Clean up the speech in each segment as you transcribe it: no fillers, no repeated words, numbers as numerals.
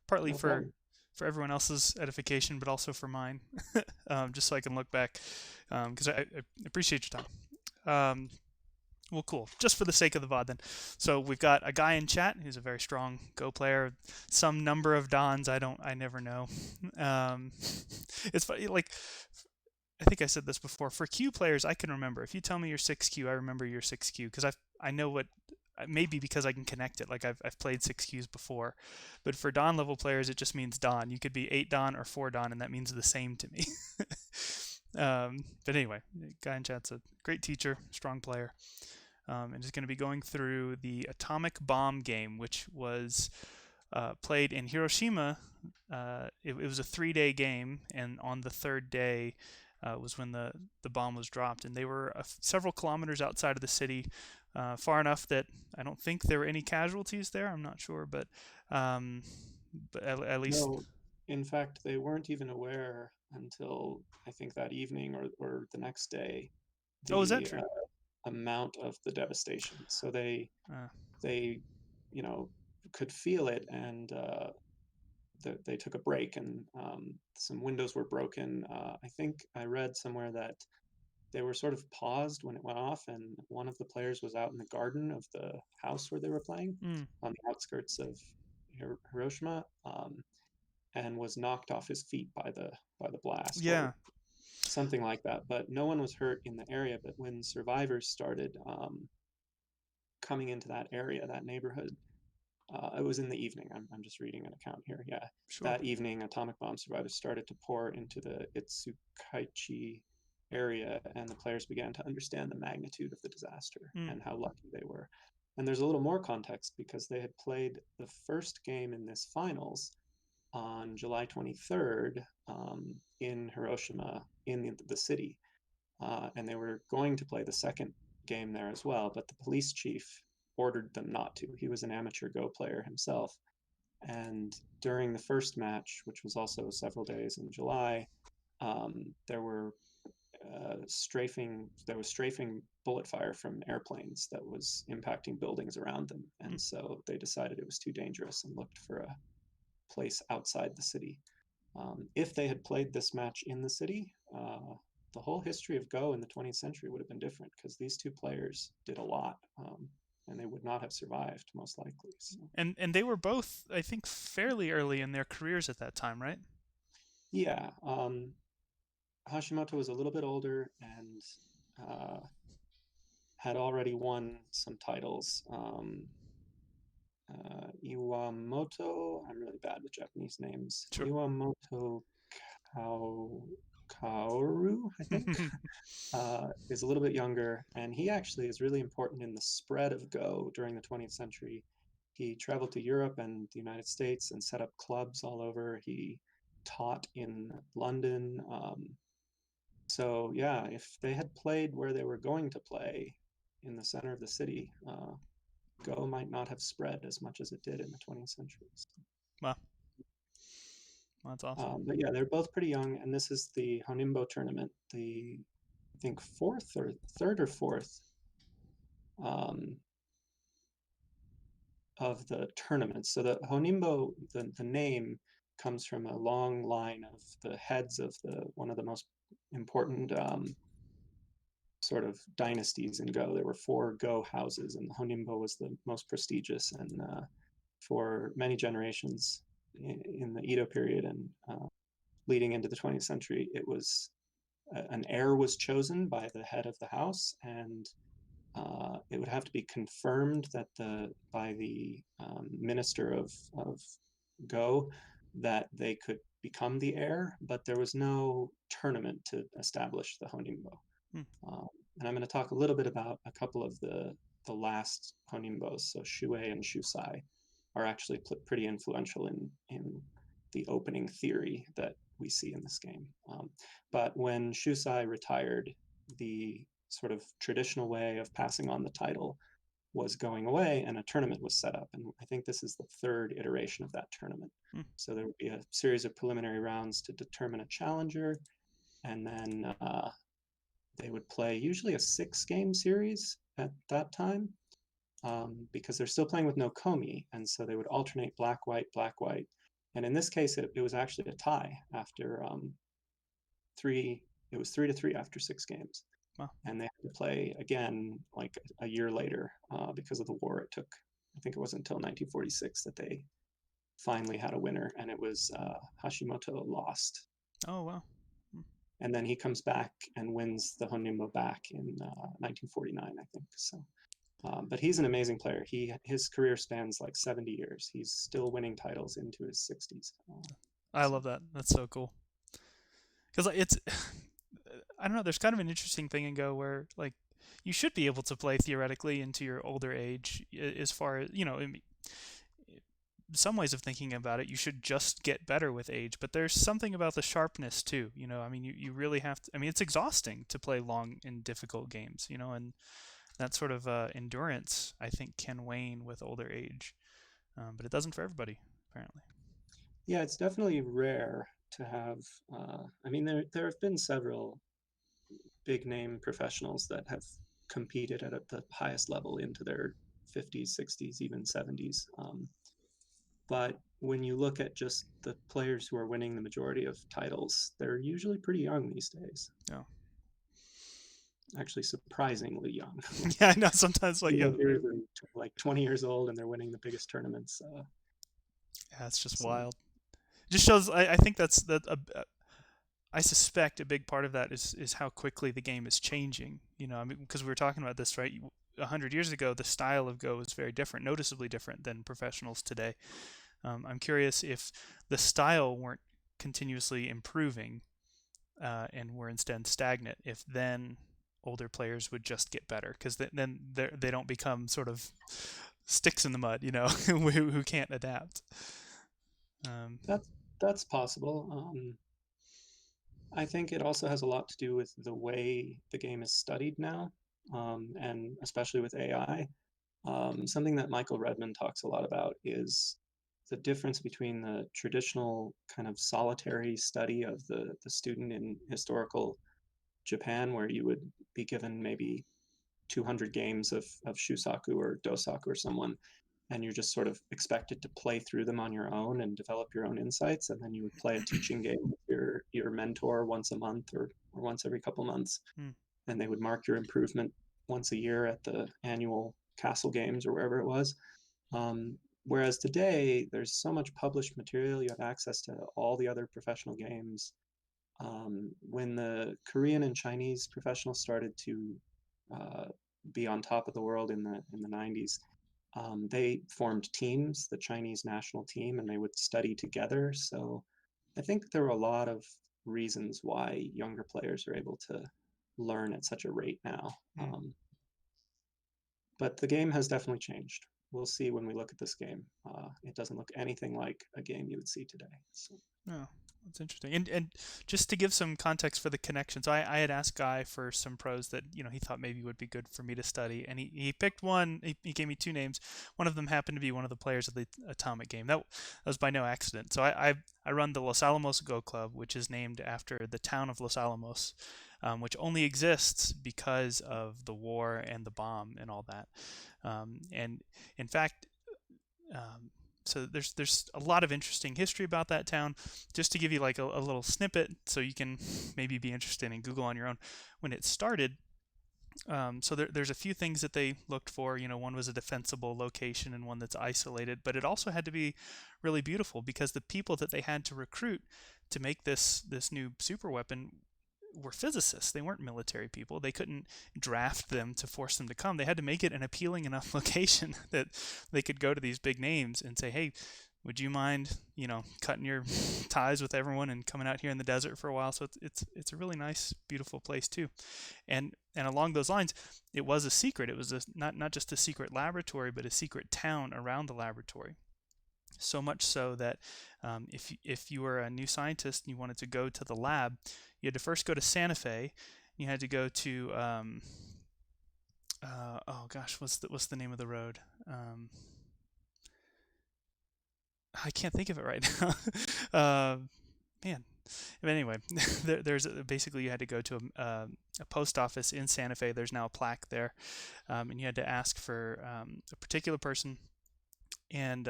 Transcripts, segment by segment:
partly No problem. for everyone else's edification, but also for mine, just so I can look back, because I appreciate your time. Um, well, cool. Just for the sake of the VOD, then. So we've got a guy in chat who's a very strong Go player. Some number of Dons. I never know. Um, it's funny. Like I think I said this before. For Q players, I can remember. If you tell me you're 6Q, I remember you're 6Q because I know what. Maybe because I can connect it. Like I've played 6Qs before, but for Don level players, it just means Don. You could be 8 Don or 4 Don, and that means the same to me. But anyway, guy in chat's a great teacher, strong player, and is going to be going through the atomic bomb game, which was played in Hiroshima. It was a 3-day game, and on the third day was when the bomb was dropped, and they were several kilometers outside of the city, far enough that I don't think there were any casualties there. I'm not sure, um, but at least. No, in fact, they weren't even aware until I think that evening or the next day Oh, is that the true? amount of the devastation. So Uh, they you know could feel it, and they took a break, and some windows were broken. I think I read somewhere that they were sort of paused when it went off, and one of the players was out in the garden of the house where they were playing mm, on the outskirts of Hiroshima, and was knocked off his feet by the blast yeah. or something like that. But no one was hurt in the area. But when survivors started coming into that area, that neighborhood, it was in the evening. I'm just reading an account here. Yeah, Sure. that evening, atomic bomb survivors started to pour into the Itsukaichi area, and the players began to understand the magnitude of the disaster Mm, and how lucky they were. And there's a little more context because they had played the first game in this finals on July 23rd in Hiroshima, in the city. And they were going to play the second game there as well, but the police chief ordered them not to. He was an amateur Go player himself. And during the first match, which was also several days in July, there were there was strafing bullet fire from airplanes that was impacting buildings around them. mm. And so they decided it was too dangerous and looked for a place outside the city. If they had played this match in the city, the whole history of Go in the 20th century would have been different because these two players did a lot, and they would not have survived most likely. So, And they were both, I think, fairly early in their careers at that time, right? yeah, Hashimoto was a little bit older and uh, had already won some titles. Iwamoto, I'm really bad with Japanese names. Sure. Iwamoto Kao, Kaoru, I think, is a little bit younger, and he actually is really important in the spread of Go during the 20th century. He traveled to Europe and the United States and set up clubs all over. He taught in London. So, yeah, if they had played where they were going to play in the center of the city, Go might not have spread as much as it did in the 20th century. Wow, that's awesome. But yeah, they're both pretty young, and this is the Honimbo tournament, the I think fourth or third or fourth um, of the tournaments. So the Honimbo, the name comes from a long line of the heads of the one of the most important sort of dynasties in Go. There were four Go houses, and the Honimbo was the most prestigious. And for many generations in the Edo period and leading into the 20th century, it was an heir was chosen by the head of the house, and it would have to be confirmed that by the minister of Go that they could become the heir, but there was no tournament to establish the Honimbo. Hmm. Um, and I'm going to talk a little bit about a couple of the last Honimbos. So Shuei and Shusai are actually pretty influential in the opening theory that we see in this game. But when Shusai retired, the sort of traditional way of passing on the title was going away, and a tournament was set up. And I think this is the third iteration of that tournament. Hmm. So there would be a series of preliminary rounds to determine a challenger, and then they would play usually a 6 game series at that time. because they're still playing with no komi, and so they would alternate black, white, black, white. And in this case, it was actually a tie after three. It was 3-3 after 6 games, Wow. and they had to play again like a year later because of the war. It took, I think it wasn't until 1946 that they finally had a winner, and it was Hashimoto lost. Oh, wow. And then he comes back and wins the Honimbo back in 1949, I think. So, but he's an amazing player. His career spans like 70 years. He's still winning titles into his 60s. I So love that. That's so cool. Because it's, I don't know. There's kind of an interesting thing in Go where like you should be able to play theoretically into your older age, as far as some ways of thinking about it, you should just get better with age. But there's something about the sharpness too. I mean, you really have to. I mean, it's exhausting to play long and difficult games. And that sort of endurance, I think, can wane with older age. But it doesn't for everybody, apparently. yeah, it's definitely rare to have. I mean, there have been several big name professionals that have competed at the highest level into their 50s, 60s, even 70s. But when you look at just the players who are winning the majority of titles, they're usually pretty young these days. Yeah. Actually, surprisingly young. Yeah, I know. Sometimes, like, yeah, Teenagers are like 20 years old and they're winning the biggest tournaments. it's just So wild. It just shows. I think that's that. I suspect a big part of that is how quickly the game is changing. I mean, because we were talking about this, right? 100 years ago, the style of Go was very different, noticeably different than professionals today. I'm curious if the style weren't continuously improving and were instead stagnant, if then older players would just get better because then they don't become sort of sticks in the mud, who can't adapt. that's that's possible. I think it also has a lot to do with the way the game is studied now, and especially with AI. Something that Michael Redmond talks a lot about is the difference between the traditional kind of solitary study of the student in historical Japan, where you would be given maybe 200 games of Shusaku or Dosaku or someone, and you're just sort of expected to play through them on your own and develop your own insights, and then you would play a teaching game with your mentor once a month or once every couple months, Hmm. and they would mark your improvement once a year at the annual Castle Games or wherever it was. Whereas today, there's so much published material, you have access to all the other professional games. When the Korean and Chinese professionals started to uh, be on top of the world in the 90s, they formed teams, the Chinese national team, and they would study together. So I think there are a lot of reasons why younger players are able to learn at such a rate now. Hmm. But the game has definitely changed. We'll see when we look at this game. It doesn't look anything like a game you would see today. So. Oh, that's interesting. And just to give some context for the connections, I had asked Guy for some pros that he thought maybe would be good for me to study, and he picked one. He gave me two names. One of them happened to be one of the players of the Atomic game. That was by no accident. So I run the Los Alamos Go Club, which is named after the town of Los Alamos, which only exists because of the war and the bomb and all that. And in fact. So there's a lot of interesting history about that town. Just to give you like a little snippet, so you can maybe be interested in Google on your own. When it started, so there's a few things that they looked for. One was a defensible location and one that's isolated, but it also had to be really beautiful because the people that they had to recruit to make this new super weapon were physicists. They weren't military people. They couldn't draft them to force them to come. They had to make it an appealing enough location that they could go to these big names and say, "Hey, would you mind, cutting your ties with everyone and coming out here in the desert for a while?" So it's a really nice, beautiful place too. And along those lines, it was a secret. It was not just a secret laboratory, but a secret town around the laboratory. So much so that if you were a new scientist and you wanted to go to the lab, you had to first go to Santa Fe. You had to go to oh gosh, what's the name of the road? I can't think of it right now. Man, But anyway, basically you had to go to a post office in Santa Fe. There's now a plaque there, and you had to ask for a particular person, and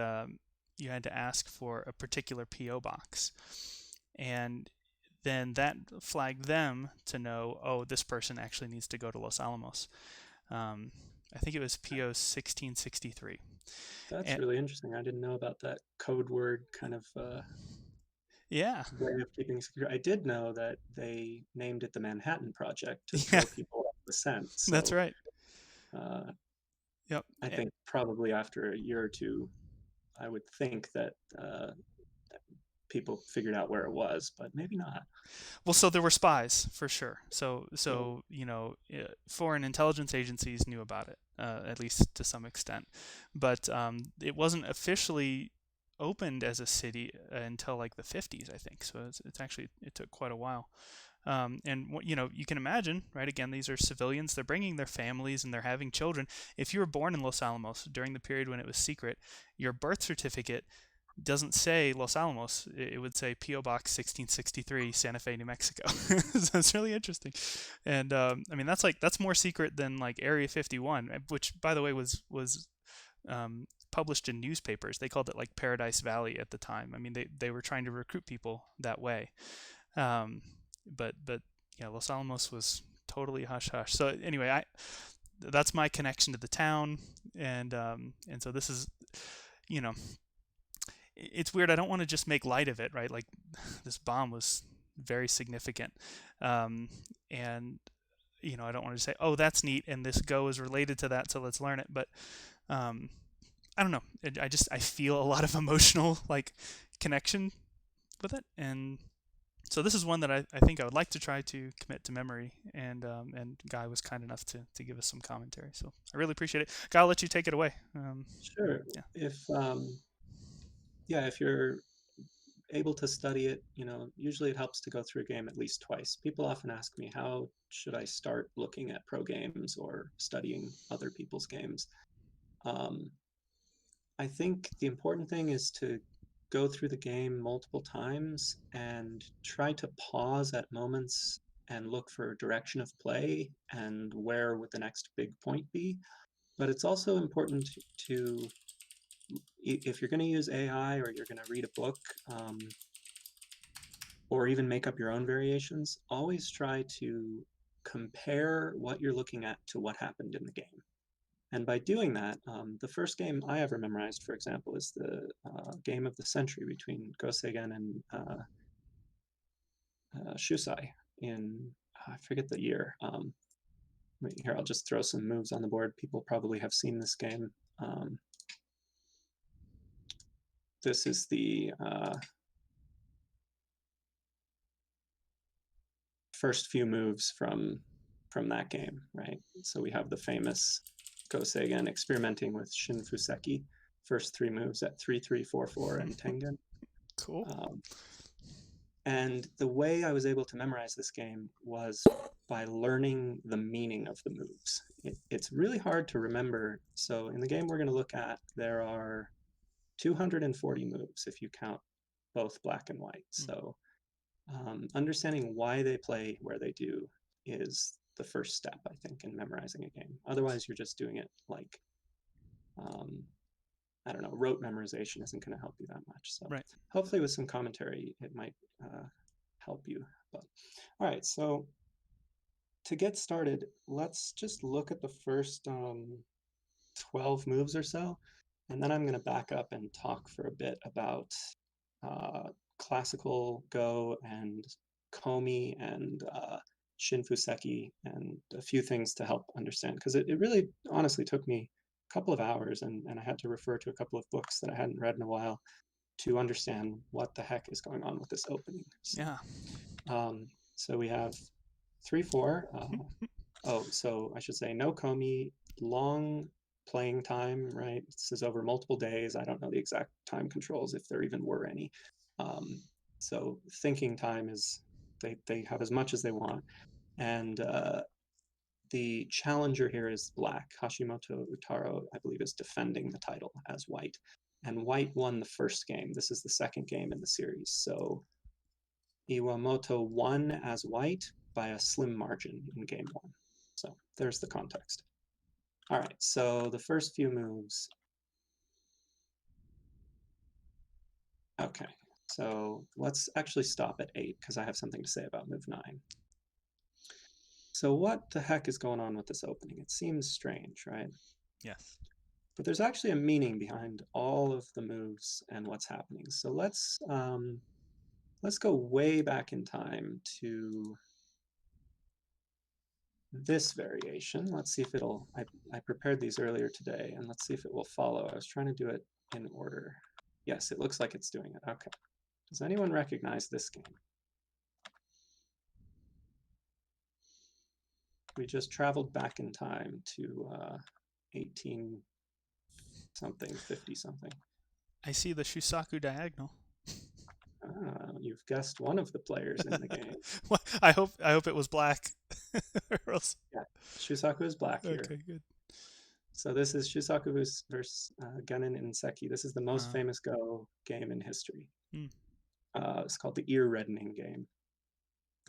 you had to ask for a particular PO box, and then that flagged them to know, oh, this person actually needs to go to Los Alamos. Um, I think it was PO 1663. That's And really interesting. I didn't know about that code word kind of yeah, way of keeping secure. I did know that they named it the Manhattan Project to yeah, throw people off the scent. that's So right. uh, Yep. I think probably after a year or two, I would think that people figured out where it was, but maybe not. Well, so there were spies for sure. So, Yeah. foreign intelligence agencies knew about it, at least to some extent, but it wasn't officially opened as a city until like the 50s, I think. So it's actually it took quite a while. And you can imagine, right? Again, these are civilians. They're bringing their families and they're having children. If you were born in Los Alamos during the period when it was secret, your birth certificate doesn't say Los Alamos. It would say PO Box 1663, Santa Fe, New Mexico. So it's really interesting. And I mean, that's more secret than like Area 51, which by the way was published in newspapers. They called it like Paradise Valley at the time. I mean, they were trying to recruit people that way. Um, but yeah, Los Alamos was totally hush hush. So anyway, that's my connection to the town, and so this is, you know, it's weird. I don't want to just make light of it, right? Like this bomb was very significant, and I don't want to say, oh, that's neat, and this Go is related to that, so let's learn it. But um, I don't know. I feel a lot of emotional like connection with it, and so this is one that I think I would like to try to commit to memory, and Guy was kind enough to give us some commentary, so I really appreciate it. Guy, I'll let you take it away. Sure. Yeah. If yeah, if you're able to study it, usually it helps to go through a game at least twice. People often ask me, how should I start looking at pro games or studying other people's games? Um, I think the important thing is to go through the game multiple times and try to pause at moments and look for direction of play and where would the next big point be. But it's also important to, if you're going to use AI or you're going to read a book, or even make up your own variations, always try to compare what you're looking at to what happened in the game. And by doing that, the first game I ever memorized, for example, is the game of the century between Go Seigen and Shusai in, I forget the year. Here, I'll just throw some moves on the board. People probably have seen this game. This is the first few moves from that game, right? So we have the famous Go Seigen experimenting with Shin Fuseki, first three moves at 3-3, 4-4, and Tengen. Cool. And the way I was able to memorize this game was by learning the meaning of the moves. It's really hard to remember. So in the game we're going to look at, there are 240 moves if you count both black and white. So understanding why they play where they do is the first step, I think, in memorizing a game. Otherwise, you're just doing it like, I don't know, rote memorization isn't going to help you that much. So Right. hopefully with some commentary, it might help you. But all right, so to get started, let's just look at the first 12 moves or so. And then I'm going to back up and talk for a bit about classical Go and Komi and Shinfuseki and a few things to help understand. Because it really honestly took me a couple of hours and I had to refer to a couple of books that I hadn't read in a while to understand what the heck is going on with this opening. So, Yeah. So we have 3-4. So I should say no Komi, long playing time, right? This is over multiple days. I don't know the exact time controls if there even were any. So thinking time is, they have as much as they want. And the challenger here is black. Hashimoto Utaro, I believe, is defending the title as white. And white won the first game. This is the second game in the series. So Iwamoto won as white by a slim margin in game one. So there's the context. All right, so the first few moves. Okay, so let's actually stop at 8 because I have something to say about move 9. So what the heck is going on with this opening? It seems strange, right? Yes. But there's actually a meaning behind all of the moves and what's happening. So let's go way back in time to this variation. Let's see if it'll, I prepared these earlier today, and let's see if it will follow. I was trying to do it in order. Yes, it looks like it's doing it. Okay. Does anyone recognize this game? We just traveled back in time to 18 something, 50 something. I see the Shusaku diagonal. You've guessed one of the players in the game. Well, I hope it was black. Or else... Yeah, Shusaku is black here. Okay, good. So this is Shusaku versus Genin Inseki. This is the most famous Go game in history. It's called the Ear Reddening game.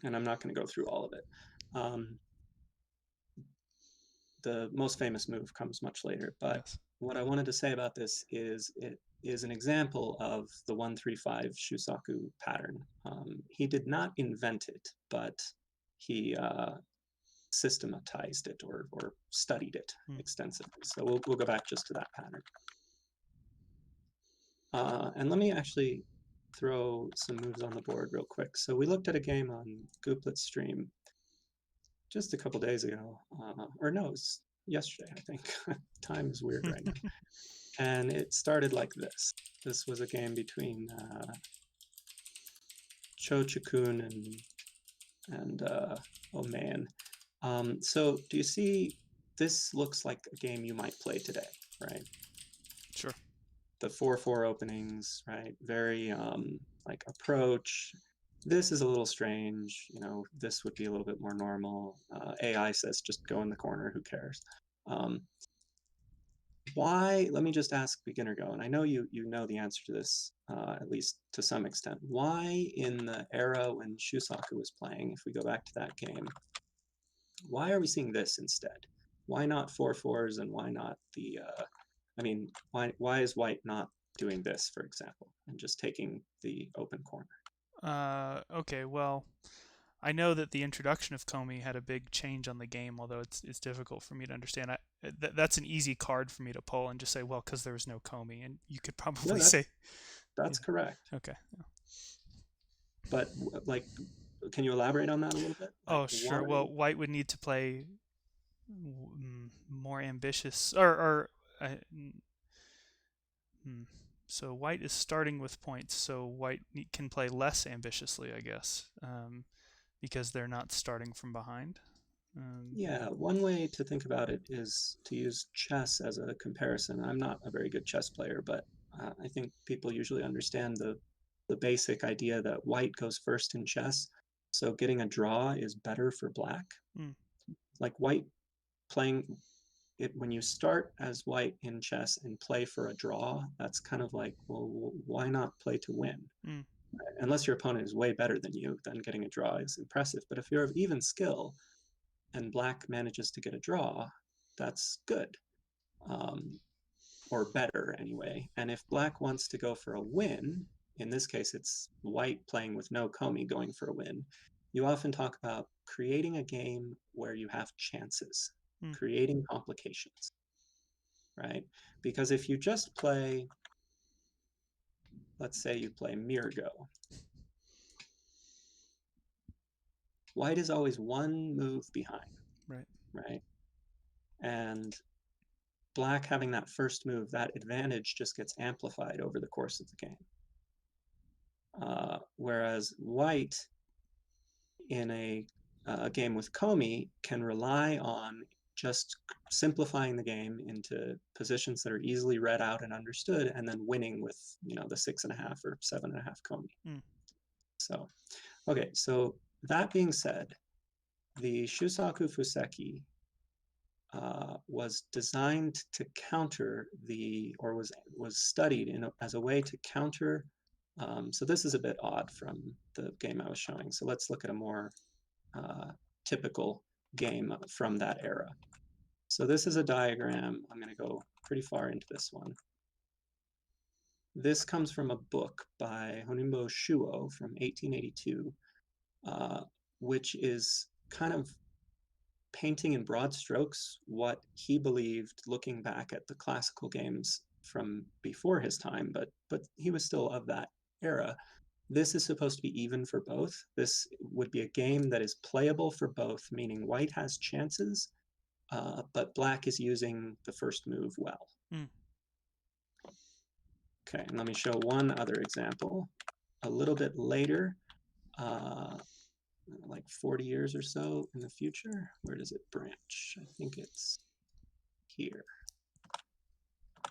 And I'm not going to go through all of it. The most famous move comes much later. But yes, what I wanted to say about this is it is an example of the 1-3-5 Shusaku pattern. He did not invent it, but he systematized it or studied it extensively. So we'll go back just to that pattern. And let me actually throw some moves on the board real quick. So we looked at a game on Gooplet's stream just a couple days ago, or no, it was yesterday, I think. Time is weird right now. And it started like this. This was a game between Cho Chikun and oh man. So do you see, this looks like a game you might play today, right? Sure. The 4-4 openings, right? Very like approach. This is a little strange. You know, this would be a little bit more normal. AI says just go in the corner, who cares? Why, let me just ask beginner Go, and I know you know the answer to this, at least to some extent. Why in the era when Shusaku was playing, if we go back to that game, why are we seeing this instead? Why not 4-4s, and why not the, I mean, why is white not doing this, for example, and just taking the open corner? Okay, well, I know that the introduction of Komi had a big change on the game, although it's difficult for me to understand. That's an easy card for me to pull and just say, well, because there was no Komi, and you could probably say that's correct. Okay. But like, can you elaborate on that a little bit? Like, oh, sure. Well, white would need to play more ambitious, or so white is starting with points, so white can play less ambitiously, I guess, because they're not starting from behind. Yeah, one way to think about it is to use chess as a comparison. I'm not a very good chess player, but I think people usually understand the basic idea that white goes first in chess. So getting a draw is better for black. Like white playing it, when you start as white in chess and play for a draw, that's kind of like, well, why not play to win? Unless your opponent is way better than you, then getting a draw is impressive. But if you're of even skill and black manages to get a draw, that's good, or better anyway. And if black wants to go for a win, in this case it's white playing with no Komi going for a win, you often talk about creating a game where you have chances, creating complications, right? Because if you just play, let's say you play Mirror Go, white is always one move behind, right? And black having that first move, that advantage just gets amplified over the course of the game. Whereas white in a game with Komi can rely on just simplifying the game into positions that are easily read out and understood, and then winning with, you know, the 6.5 or 7.5 Komi. So, okay, so that being said, the Shusaku Fuseki was designed to counter the, or was studied as a way to counter So this is a bit odd from the game I was showing. So let's look at a more typical game from that era. So this is a diagram. I'm going to go pretty far into this one. This comes from a book by Honimbo Shuo from 1882, which is kind of painting in broad strokes what he believed looking back at the classical games from before his time, but he was still of that era. This is supposed to be even for both. This would be a game that is playable for both, meaning white has chances, but black is using the first move well. Mm. Okay, and let me show one other example. A little bit later, like 40 years or so in the future. Where does it branch? I think it's here.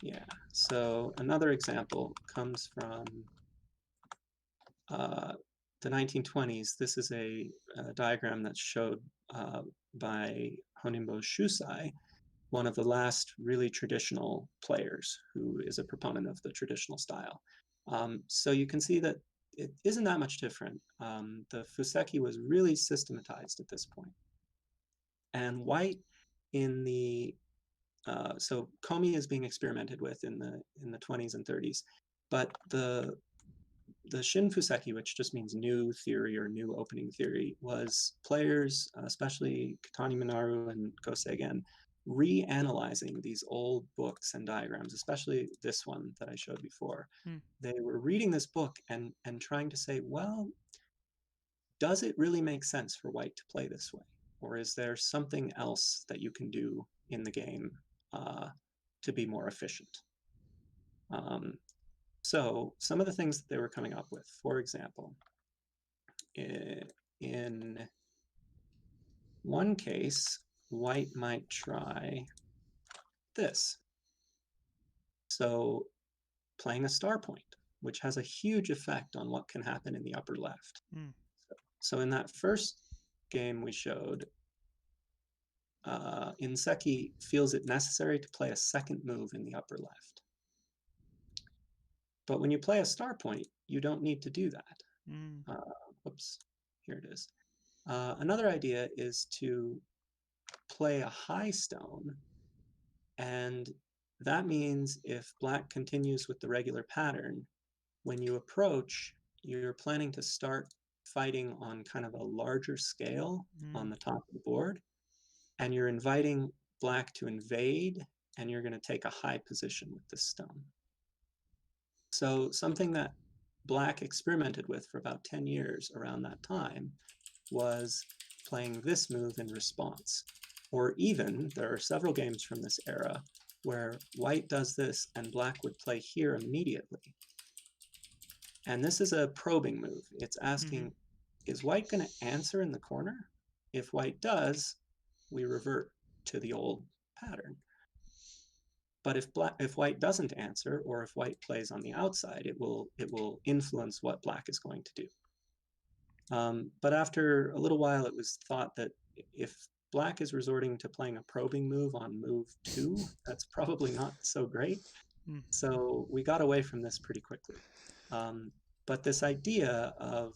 Yeah, so another example comes from the 1920s. This is a diagram that's showed by Honimbo Shusai, one of the last really traditional players who is a proponent of the traditional style. So you can see that it isn't that much different. The Fuseki was really systematized at this point. And white in the so komi is being experimented with in the 20s and 30s, but the Shin Fuseki, which just means new theory or new opening theory, was players, especially Katani Minaru and Go Seigen, reanalyzing these old books and diagrams, especially this one that I showed before. Mm. They were reading this book and trying to say, well, does it really make sense for white to play this way? Or is there something else that you can do in the game to be more efficient? So some of the things that they were coming up with, for example, in one case, white might try this. So playing a star point, which has a huge effect on what can happen in the upper left. Mm. So in that first game we showed, Inseki feels it necessary to play a second move in the upper left. But when you play a star point, you don't need to do that. Mm. Whoops, here it is. Another idea is to play a high stone, and that means if black continues with the regular pattern, when you approach, you're planning to start fighting on kind of a larger scale on the top of the board, and you're inviting black to invade, and you're going to take a high position with this stone. So something that black experimented with for about 10 years around that time was playing this move in response. Or even, there are several games from this era where white does this and black would play here immediately. And this is a probing move. It's asking, is white going to answer in the corner? If white does, we revert to the old pattern. But if white doesn't answer, or if white plays on the outside, it will influence what black is going to do. But after a little while, it was thought that if black is resorting to playing a probing move on move 2, that's probably not so great. Mm. So we got away from this pretty quickly. But this idea of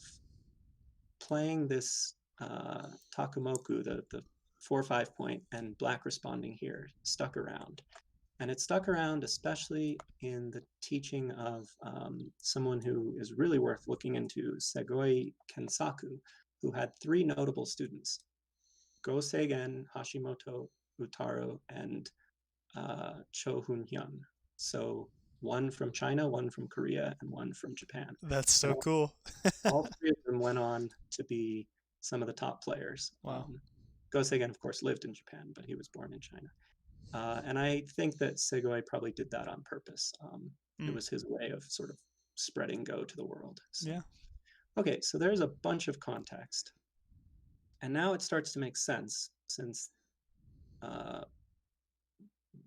playing this Takumoku, the 4-5 point, and black responding here, stuck around. And it stuck around especially in the teaching of someone who is really worth looking into, Segoi Kensaku, who had 3 notable students, Go Seigen, Hashimoto Utaro, and Cho Hun-hyun. So one from China, one from Korea, and one from Japan. That's so cool. All 3 of them went on to be some of the top players. Wow. Go Seigen, of course, lived in Japan, but he was born in China. And I think that Segoi probably did that on purpose. It was his way of sort of spreading Go to the world. So. Yeah. Okay, so there's a bunch of context. And now it starts to make sense, since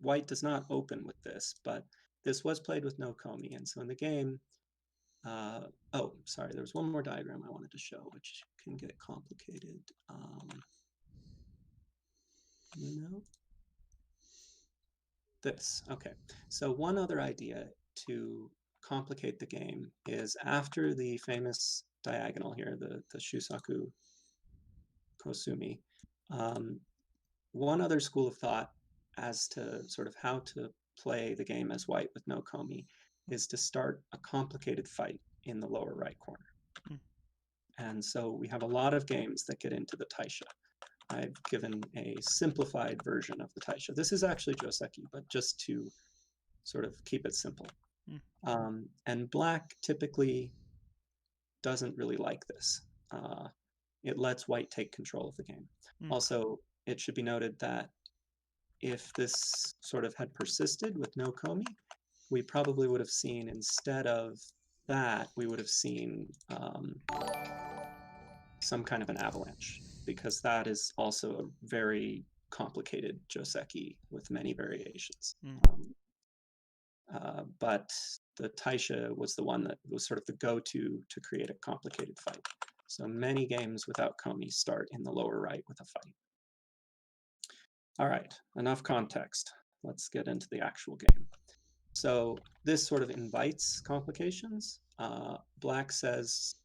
white does not open with this, but this was played with no komi. And so in the game, oh, sorry, there was one more diagram I wanted to show, which can get complicated. No. This, okay. So one other idea to complicate the game is after the famous diagonal here, the Shusaku Kosumi, um, one other school of thought as to sort of how to play the game as white with no komi is to start a complicated fight in the lower right corner. Hmm. And so we have a lot of games that get into the taisha. I've given a simplified version of the taisha. This is actually joseki, but just to sort of keep it simple. And black typically doesn't really like this. It lets white take control of the game. Also, it should be noted that if this sort of had persisted with no komi, we probably would have seen, instead of that, we would have seen some kind of an avalanche, because that is also a very complicated joseki with many variations. But the taisha was the one that was sort of the go-to to create a complicated fight. So many games without komi start in the lower right with a fight. All right, enough context. Let's get into the actual game. So this sort of invites complications. Black says,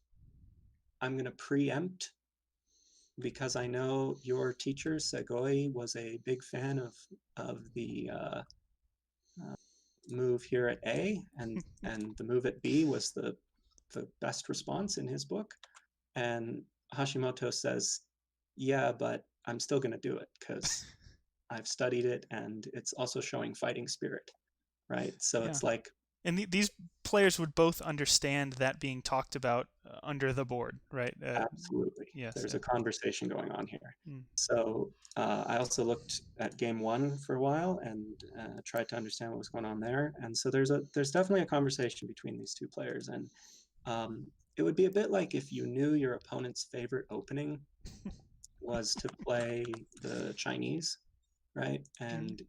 I'm going to preempt, because I know your teacher, Segoi, was a big fan of the move here at A, and the move at B was the best response in his book. And Hashimoto says, yeah, but I'm still going to do it because I've studied it, and it's also showing fighting spirit, right? So Yeah. it's like, and these players would both understand that being talked about under the board, right? Absolutely. Yes. There's Yeah. a conversation going on here. So I also looked at game one for a while and tried to understand what was going on there. And so there's definitely a conversation between these two players. And it would be a bit like if you knew your opponent's favorite opening was to play the Chinese, right? And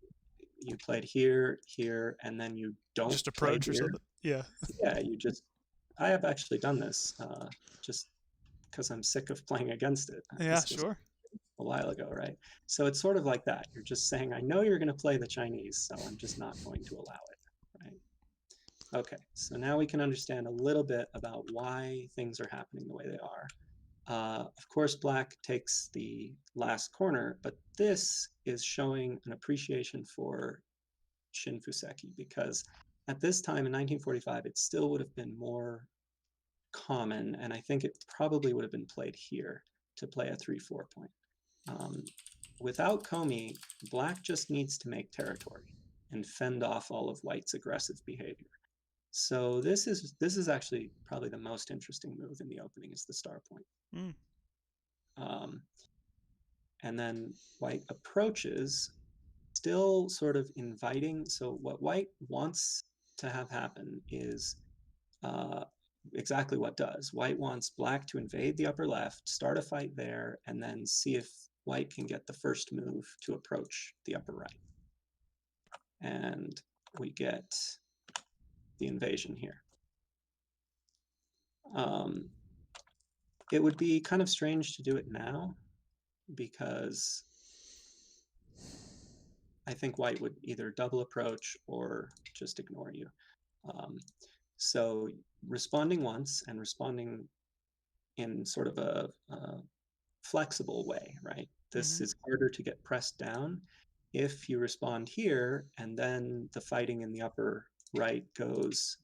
you played here, here, and then you don't just play approach here. or something. Yeah. Yeah, I have actually done this just because I'm sick of playing against it. Yeah, This was sure. a while ago, right? So it's sort of like that. You're just saying, I know you're going to play the Chinese, so I'm just not going to allow it, right? Okay, so now we can understand a little bit about why things are happening the way they are. Of course, black takes the last corner, but this is showing an appreciation for Shinfuseki, because at this time in 1945, it still would have been more common, and I think it probably would have been played here to play a 3-4 point. Without komi, black just needs to make territory and fend off all of white's aggressive behavior. So this is actually probably the most interesting move in the opening, is the star point. And then white approaches, still sort of inviting. So what white wants to have happen is exactly what does. White wants black to invade the upper left, start a fight there, and then see if white can get the first move to approach the upper right. And we get the invasion here. It would be kind of strange to do it now, because I think white would either double approach or just ignore you. So responding once and responding in sort of a flexible way, right? This is harder to get pressed down if you respond here, and then the fighting in the upper right goes,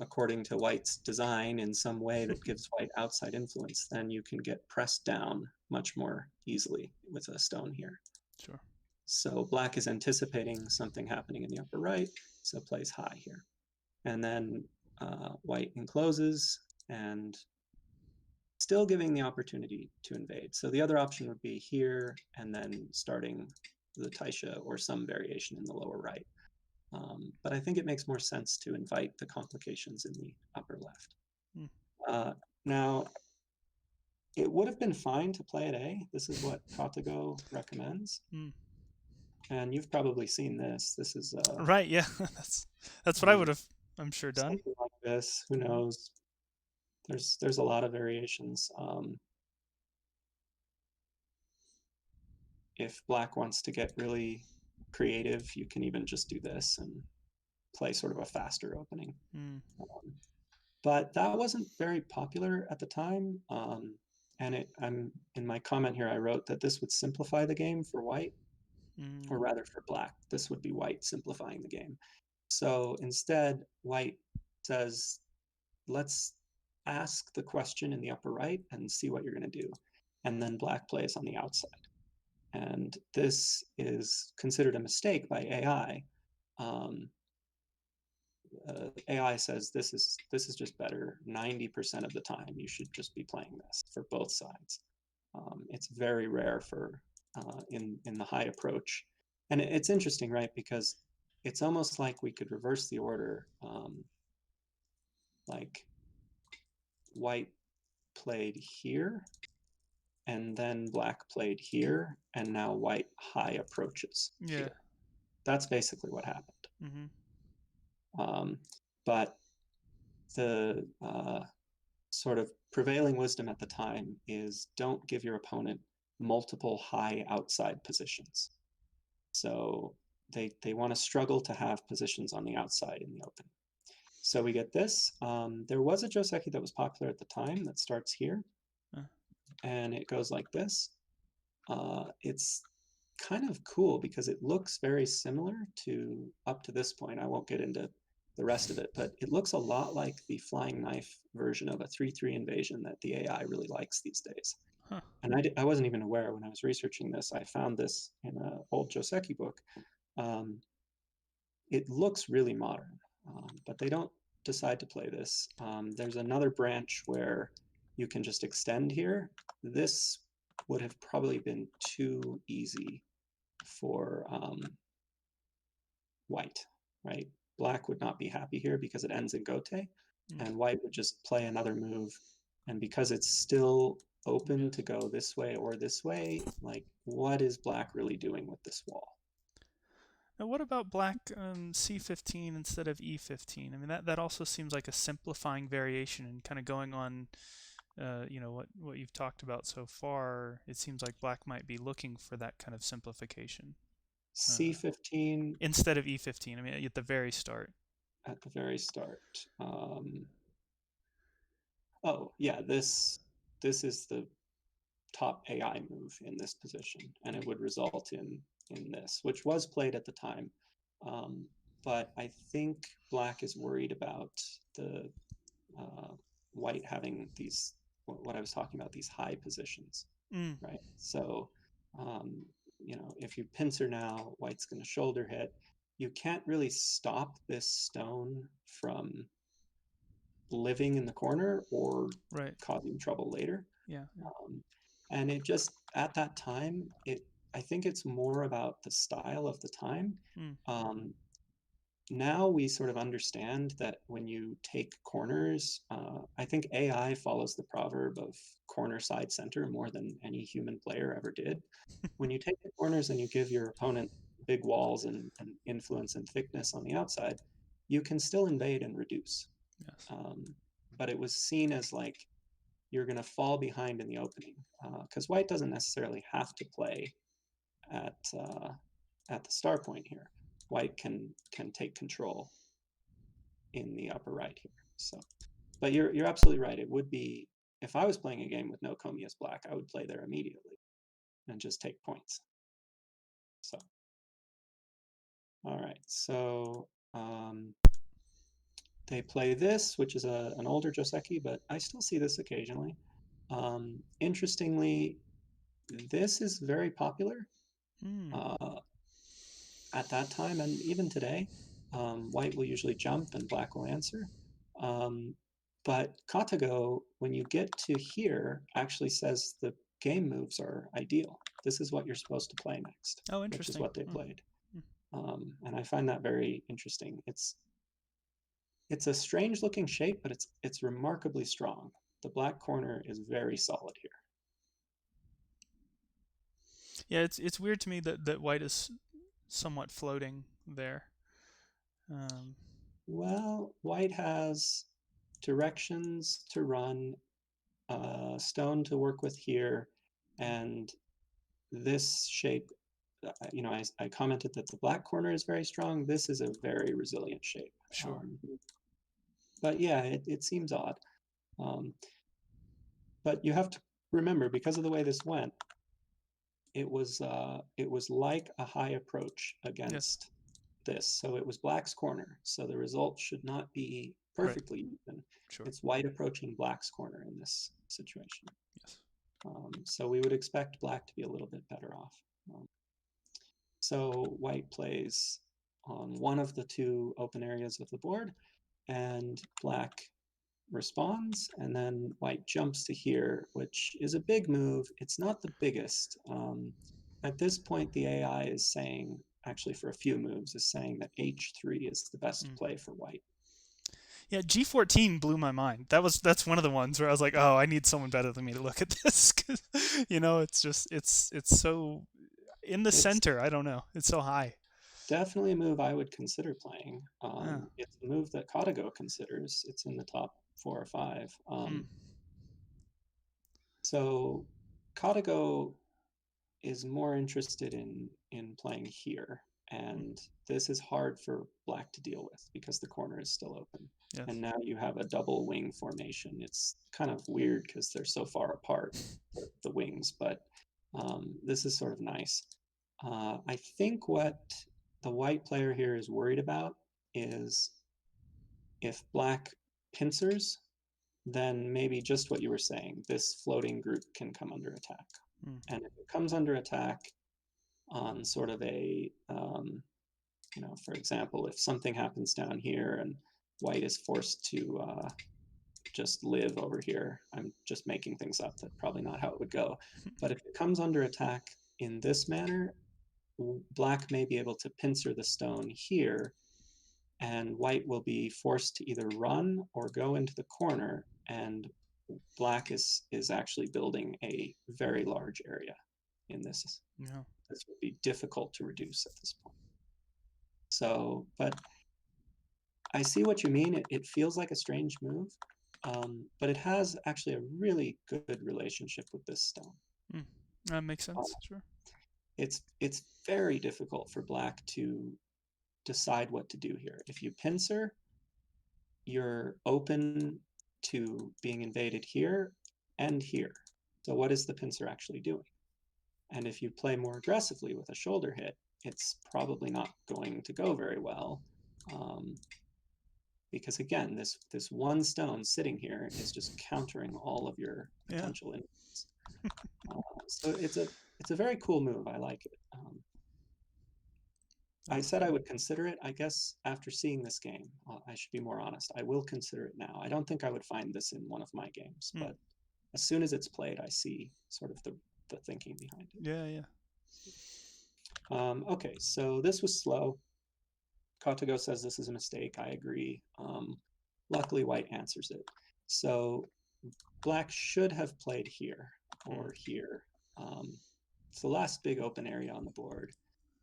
according to white's design in some way that gives white outside influence, then you can get pressed down much more easily with a stone here. Sure. So black is anticipating something happening in the upper right, so plays high here. And then white encloses and still giving the opportunity to invade. So the other option would be here and then starting the taisha or some variation in the lower right. But I think it makes more sense to invite the complications in the upper left. Now, it would have been fine to play at A. This is what Katago recommends. And you've probably seen this. This is right. Yeah, that's what I would have, I'm sure, done. Something like this. Who knows? There's a lot of variations. If black wants to get really creative, you can even just do this and play sort of a faster opening. Mm. But that wasn't very popular at the time. And I'm in my comment here, I wrote that this would simplify the game for white, or Mm. rather for black. This would be white simplifying the game. So instead, white says, let's ask the question in the upper right and see what you're going to do. And then black plays on the outside. And this is considered a mistake by AI. AI says this is just better 90% of the time. You should just be playing this for both sides. It's very rare for in the high approach, and it's interesting, right? Because it's almost like we could reverse the order. Like white played here, and then black played here, and now white high approaches Yeah. here. That's basically what happened. Mm-hmm. But the sort of prevailing wisdom at the time is don't give your opponent multiple high outside positions. So they want to struggle to have positions on the outside in the open. So we get this. There was a Joseki that was popular at the time that starts here, and it goes like this. It's kind of cool because it looks very similar to up to this point. I won't get into the rest of it, but it looks a lot like the flying knife version of a 3-3 invasion that the AI really likes these days. Huh. And I wasn't even aware when I was researching this. I found this in an old Joseki book. It looks really modern, but they don't decide to play this. There's another branch where you can just extend here. This would have probably been too easy for white, right? Black would not be happy here because it ends in gote, and white would just play another move. And because it's still open to go this way or this way, like what is black really doing with this wall? Now, what about black c15 instead of e15? I mean, that also seems like a simplifying variation and kind of going on, what you've talked about so far. It seems like black might be looking for that kind of simplification. C15 instead of e15. I mean, at the very start. At the very start. Oh yeah, this is the top AI move in this position, and it would result in this, which was played at the time. But I think black is worried about the white having these, what I was talking about, these high positions, right? So, if you pincer now, white's going to shoulder hit. You can't really stop this stone from living in the corner or causing trouble later. Yeah. And it just, at that time, I think it's more about the style of the time. Now we sort of understand that when you take corners, I think AI follows the proverb of corner, side, center more than any human player ever did. When you take the corners and you give your opponent big walls and influence and thickness on the outside, you can still invade and reduce. Yes. But it was seen as like you're going to fall behind in the opening, because white doesn't necessarily have to play at the star point here. White can take control in the upper right here. So, but you're absolutely right. It would be, if I was playing a game with no Komi as black, I would play there immediately and just take points. So, all right. So they play this, which is an older Joseki, but I still see this occasionally. Interestingly, this is very popular at that time, and even today. White will usually jump and black will answer. But Katago, when you get to here, actually says the game moves are ideal. This is what you're supposed to play next. Oh, interesting. Which is what they played. And I find that very interesting. It's a strange looking shape, but it's remarkably strong. The black corner is very solid here. Yeah, it's weird to me that white is somewhat floating there. Well, white has directions to run, stone to work with here, and this shape I commented that the black corner is very strong. This is a very resilient shape. Sure. But yeah, it seems odd. Um, but you have to remember, because of the way this went, it was like a high approach Yes. against this. So it was black's corner. So the result should not be Right. perfectly even. Sure. It's white approaching black's corner in this situation. Yes. So we would expect black to be a little bit better off. So white plays on one of the two open areas of the board, and black responds, and then white jumps to here, which is a big move. It's not the biggest. At this point, the AI is saying, actually for a few moves, is saying that h3 is the best play for white. Yeah, G14 blew my mind. That's one of the ones where I was like, oh, I need someone better than me to look at this. 'Cause, it's just it's so in the center. I don't know. It's so high. Definitely a move I would consider playing. Yeah. It's a move that Kotago considers. It's in the top 4 or 5. So Kotago is more interested in playing here, and this is hard for black to deal with because the corner is still open. Yes. And now you have a double wing formation. It's kind of weird because they're so far apart, the wings, but this is sort of nice. I think what the white player here is worried about is if black pincers, then maybe just what you were saying, this floating group can come under attack. And if it comes under attack on sort of a, for example, if something happens down here and white is forced to just live over here, I'm just making things up, that's probably not how it would go. But if it comes under attack in this manner, black may be able to pincer the stone here, and white will be forced to either run or go into the corner, and black is actually building a very large area in this. Yeah. This would be difficult to reduce at this point. So, but I see what you mean. It feels like a strange move, but it has actually a really good relationship with this stone. That makes sense. Sure. It's very difficult for black to decide what to do here. If you pincer, you're open to being invaded here and here. So what is the pincer actually doing? And if you play more aggressively with a shoulder hit, it's probably not going to go very well. Because again, this one stone sitting here is just countering all of your potential inputs. So it's a very cool move. I like it. I said I would consider it. I guess after seeing this game, I should be more honest. I will consider it now. I don't think I would find this in one of my games, but as soon as it's played, I see sort of the thinking behind it. Yeah. Okay, so this was slow. Kotago says this is a mistake. I agree. Luckily, white answers it. So black should have played here or here. It's the last big open area on the board.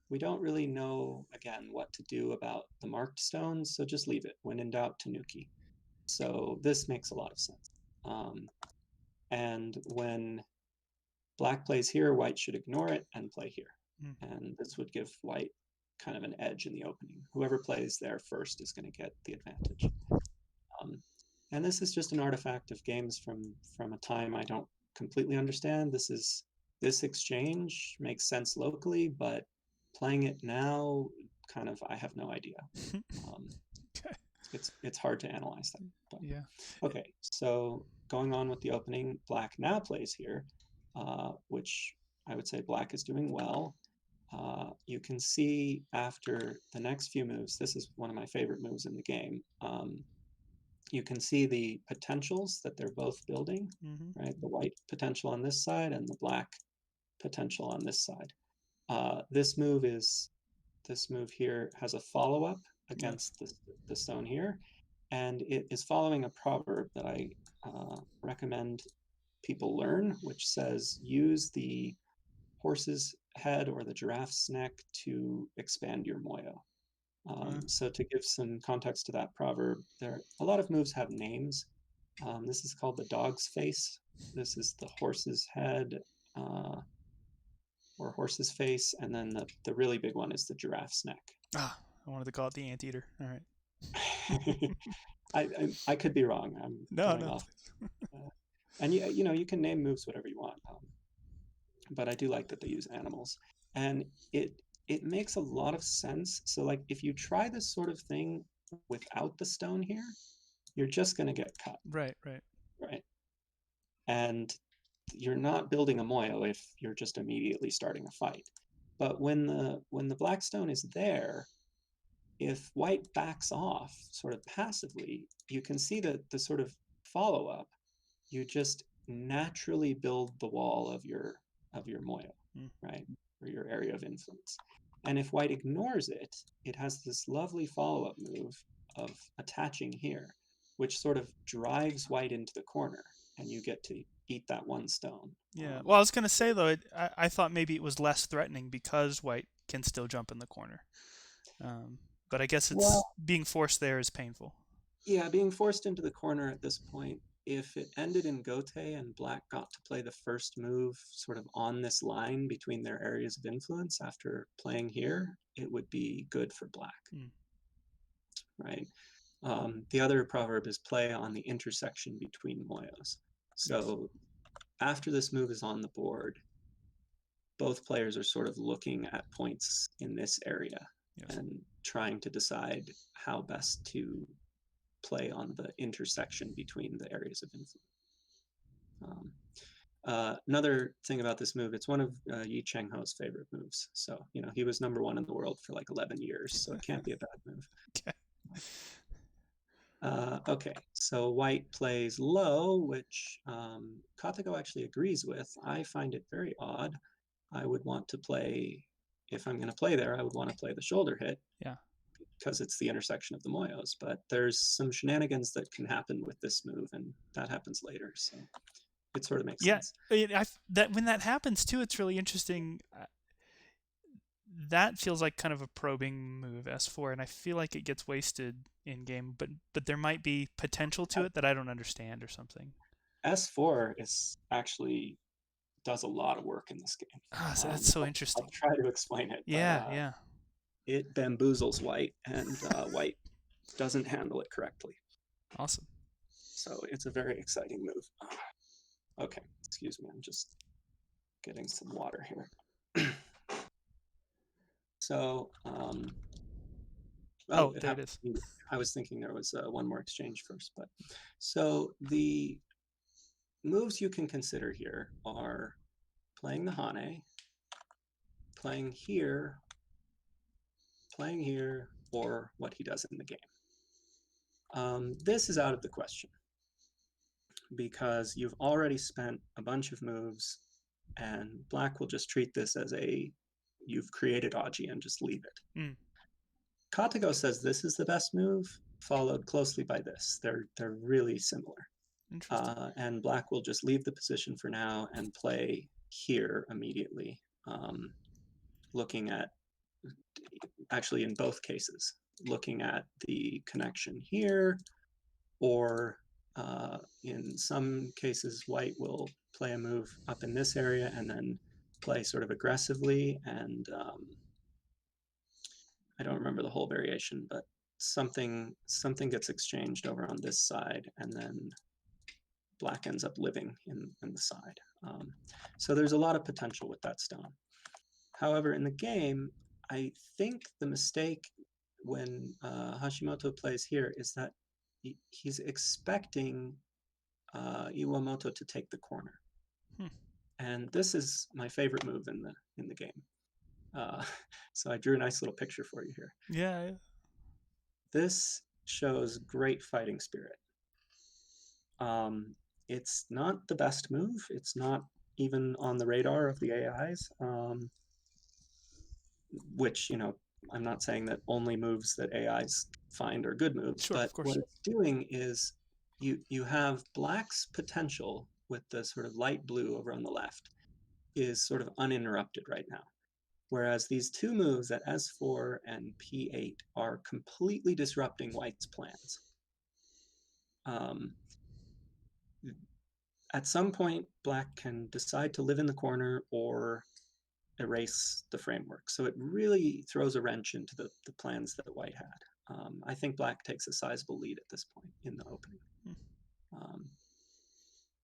We don't really know, again, what to do about the marked stones, so just leave it. When in doubt, Tanuki. So this makes a lot of sense. And when black plays here, white should ignore it and play here. And this would give white kind of an edge in the opening. Whoever plays there first is going to get the advantage. And this is just an artifact of games from a time I don't completely understand. This exchange makes sense locally, but playing it now, kind of, I have no idea. Okay. It's hard to analyze that. But. Yeah. Okay, so going on with the opening, black now plays here, which I would say black is doing well. You can see after the next few moves, this is one of my favorite moves in the game. You can see the potentials that they're both building, right? The white potential on this side and the black potential on this side. This move here has a follow-up against the stone here, and it is following a proverb that I recommend people learn, which says, use the horse's head or the giraffe's neck to expand your moyo. So to give some context to that proverb, a lot of moves have names. This is called the dog's face. This is the horse's head. or horse's face, and then the really big one is the giraffe's neck. Ah, I wanted to call it the anteater. All right. I could be wrong. I'm No, going no, off. please. And you can name moves whatever you want, but I do like that they use animals, and it makes a lot of sense. So like if you try this sort of thing without the stone here, you're just going to get cut, Right, right. right? And you're not building a moyo if you're just immediately starting a fight. But when the black stone is there, if white backs off sort of passively, you can see that the sort of follow up, you just naturally build the wall of your moyo, Mm. right? Or your area of influence. And if white ignores it, it has this lovely follow-up move of attaching here, which sort of drives white into the corner, and you get to eat that one stone. Yeah. Well, I was gonna say though, I thought maybe it was less threatening because white can still jump in the corner. Um, but I guess it's Well, being forced there is painful. yeah, being forced into the corner at this point, if it ended in Gote and Black got to play the first move sort of on this line between their areas of influence after playing here, it would be good for Black, Mm. right? The other proverb is play on the intersection between moyos. Yes. So after this move is on the board, both players are sort of looking at points in this area Yes. and trying to decide how best to play on the intersection between the areas of influence. Another thing about this move, it's one of Yi Cheng-ho's favorite moves. So, he was #1 in the world for like 11 years, so it can't be a bad move. Okay. Okay, so white plays low, which Katago actually agrees with. I find it very odd. I would want to play, if I'm going to play there, I would want to play the shoulder hit. Yeah. Because it's the intersection of the moyos, but there's some shenanigans that can happen with this move, and that happens later, so it sort of makes Yeah. sense. That when that happens too, it's really interesting. That feels like kind of a probing move S4, and I feel like it gets wasted in game. But there might be potential to it that I don't understand or something. S4 is actually does a lot of work in this game. Ah, so that's so I'll interesting. try to explain it, but Yeah, yeah. it bamboozles white, and white doesn't handle it correctly. Awesome. So it's a very exciting move. Okay, excuse me, I'm just getting some water here. So, Oh, there it is. I was thinking there was one more exchange first, but so the moves you can consider here are playing the Hane, playing here, or what he does in the game. This is out of the question because you've already spent a bunch of moves, and Black will just treat this as you've created Aji and just leave it. Mm. Katago says this is the best move, followed closely by this. They're really similar. Interesting. And Black will just leave the position for now and play here immediately, looking at, actually in both cases, looking at the connection here, or in some cases, white will play a move up in this area and then play sort of aggressively, and I don't remember the whole variation, but something gets exchanged over on this side, and then Black ends up living in the side. So there's a lot of potential with that stone. However, in the game, I think the mistake when Hashimoto plays here is that he's expecting Iwamoto to take the corner. Hmm. And this is my favorite move in the game. So I drew a nice little picture for you here. Yeah, yeah. This shows great fighting spirit. It's not the best move. It's not even on the radar of the AIs, which, I'm not saying that only moves that AIs find are good moves, Sure, but of course. what it's doing is you have Black's potential with the sort of light blue over on the left is sort of uninterrupted right now. Whereas these two moves at S4 and P8 are completely disrupting White's plans. At some point, Black can decide to live in the corner or erase the framework. So it really throws a wrench into the plans that white had. I think black takes a sizable lead at this point in the opening. Hmm. Um,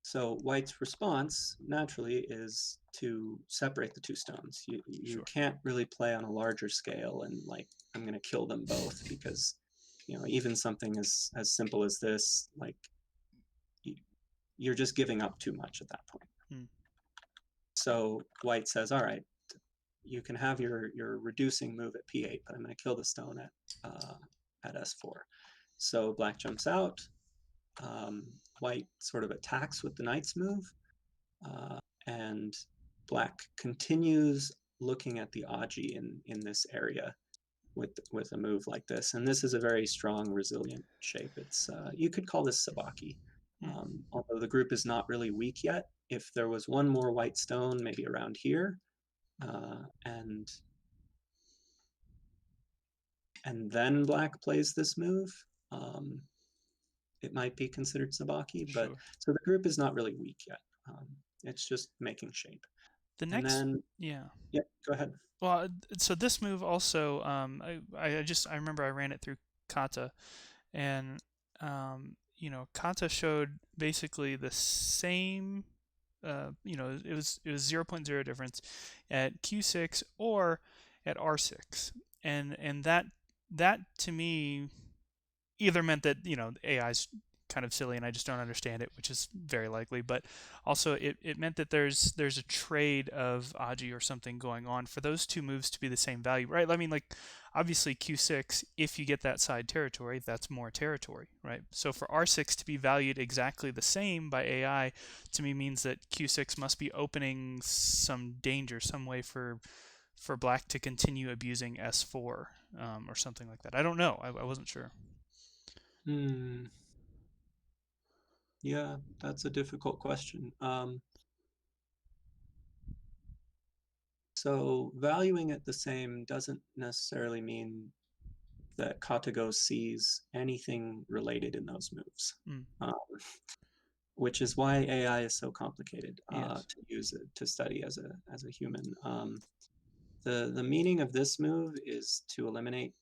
so white's response naturally is to separate the two stones. You Sure. can't really play on a larger scale and like I'm going to kill them both because even something as simple as this, like you're just giving up too much at that point. Hmm. So white says, all right, you can have your reducing move at p8, but I'm going to kill the stone at s4. So black jumps out. White sort of attacks with the knight's move, and black continues looking at the Aji in this area with a move like this. And this is a very strong, resilient shape. It's you could call this Sabaki. Hmm. Although the group is not really weak yet. If there was one more white stone, maybe around here, and then black plays this move, it might be considered Sabaki. But Sure. so the group is not really weak yet. It's just making shape. The And next, then, yeah. yeah, go ahead. Well, so this move also, I remember I ran it through Kata, and Kata showed basically the same. It was 0.0 difference at Q6 or at R6, and that to me either meant that AI's kind of silly and I just don't understand it, which is very likely, but also it meant that there's a trade of Aji or something going on for those two moves to be the same value, right? I mean, like obviously Q6, if you get that side territory, that's more territory, right? So for R6 to be valued exactly the same by AI to me means that Q6 must be opening some danger, some way for black to continue abusing S4 or something like that. I don't know. I wasn't sure. Hmm. Yeah, that's a difficult question. So valuing it the same doesn't necessarily mean that Katago sees anything related in those moves, Mm, which is why AI is so complicated yes. to use it to study as a human. The meaning of this move is to eliminate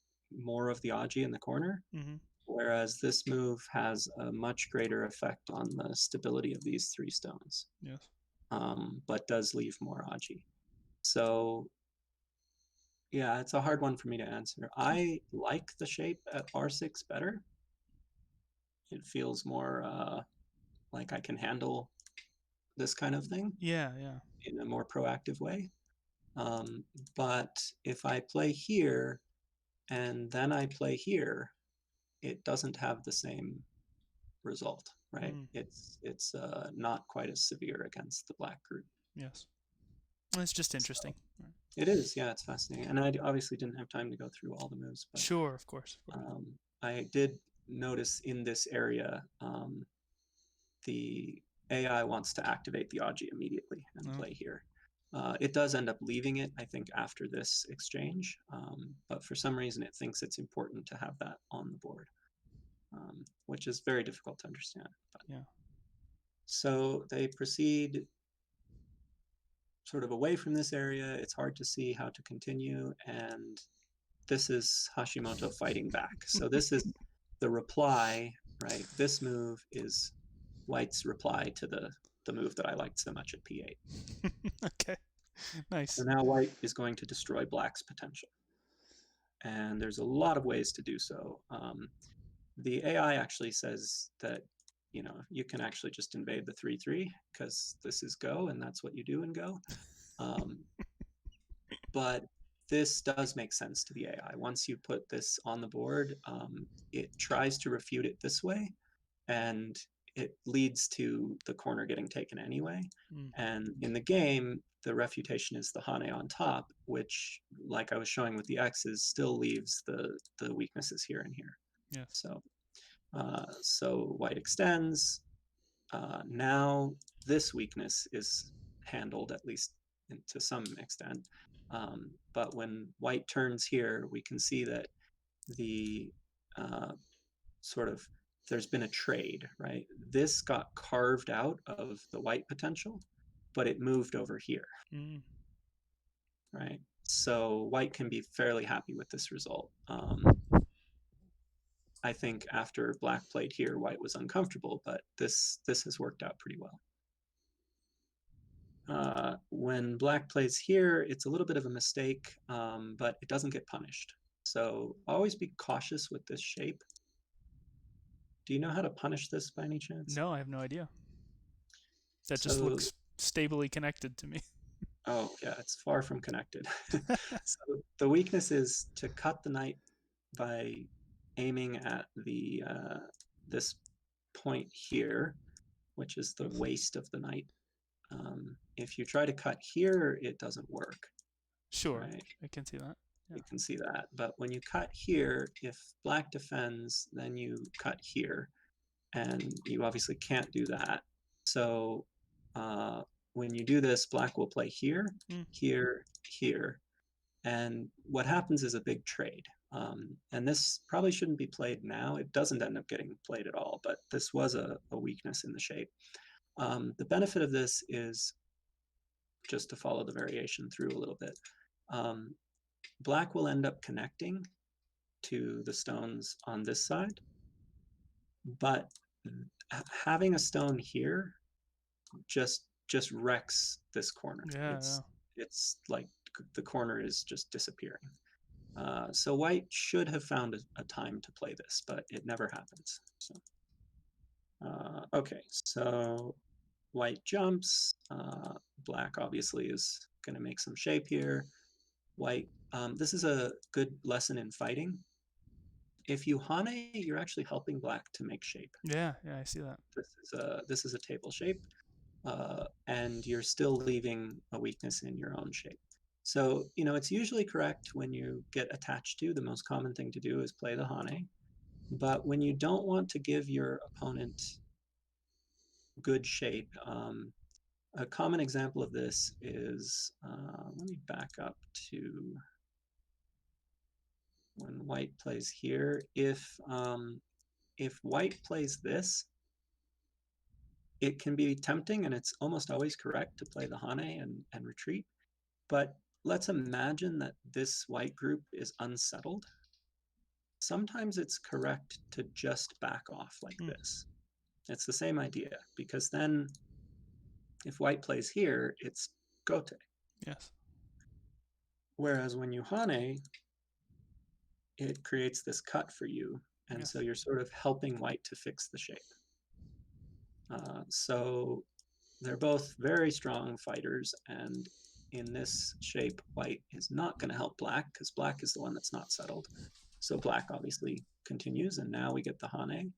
more of the Aji in the corner, Hmm. whereas this move has a much greater effect on the stability of these three stones, Yes. but does leave more Aji. So yeah, it's a hard one for me to answer. I like the shape at R6 better. It feels more like I can handle this kind of thing Yeah. Yeah. in a more proactive way. Um, but if I play here and then I play here, it doesn't have the same result, right? Mm, It's not quite as severe against the black group. yes. It's just So interesting. Right. it is, yeah, it's fascinating. And I obviously didn't have time to go through all the moves, but Sure. Of course. Of course. I did notice in this area the AI wants to activate the Aji immediately and Oh, play here. It does end up leaving it, I think, after this exchange, but for some reason it thinks it's important to have that on the board, which is very difficult to understand. But, yeah. so they proceed sort of away from this area. It's hard to see how to continue, and this is Hashimoto fighting back. So this is the reply, right? This move is White's reply to the move that I liked so much at p8. Okay. So Nice. now White is going to destroy Black's potential. And there's a lot of ways to do so. The AI actually says that you can actually just invade the 3-3 because this is Go and that's what you do in Go. But this does make sense to the AI. Once you put this on the board, it tries to refute it this way, and it leads to the corner getting taken anyway. Mm, And in the game, the refutation is the Hane on top, which, like I was showing with the X's, still leaves the weaknesses here and here. yes. So White extends. Now this weakness is handled, at least to some extent. But when White turns here, we can see that the sort of there's been a trade, right? This got carved out of the White potential, but it moved over here. Mm, right? So white can be fairly happy with this result. I think after black played here, white was uncomfortable, but this has worked out pretty well. When black plays here, it's a little bit of a mistake, but it doesn't get punished. So always be cautious with this shape. Do you know how to punish this by any chance? No, I have no idea. That just So, looks stably connected to me. oh yeah, it's far from connected. So the weakness is to cut the knight by aiming at the this point here, which is the waist of the knight. If you try to cut here, it doesn't work, Sure, right? I can see that. Yeah. You can see that. But when you cut here, if black defends, then you cut here, and you obviously can't do that. So when you do this, black will play here, Mm, here, here, and what happens is a big trade. And this probably shouldn't be played now. It doesn't end up getting played at all, but this was a weakness in the shape. The benefit of this is, just to follow the variation through a little bit, um, black will end up connecting to the stones on this side, but having a stone here just wrecks this corner. yeah, yeah. It's like the corner is just disappearing. So white should have found a time to play this, but it never happens. So okay, so white jumps. Black obviously is going to make some shape here. White. This is a good lesson in fighting. If you hane, you're actually helping black to make shape. Yeah, yeah, I see that. This is a table shape, and you're still leaving a weakness in your own shape. So, you know, it's usually correct when you get attached to, the most common thing to do is play the hane. But when you don't want to give your opponent good shape, a common example of this is, let me back up to when white plays here. If white plays this, it can be tempting, and it's almost always correct to play the hane and retreat. But let's imagine that this white group is unsettled. Sometimes it's correct to just back off like Mm, this. It's the same idea, because then if white plays here, it's gote. yes. Whereas when you hane, it creates this cut for you. And so Yes. you're sort of helping white to fix the shape. So they're both very strong fighters, and in this shape, white is not going to help black because black is the one that's not settled. So black obviously continues, and now we get the hane,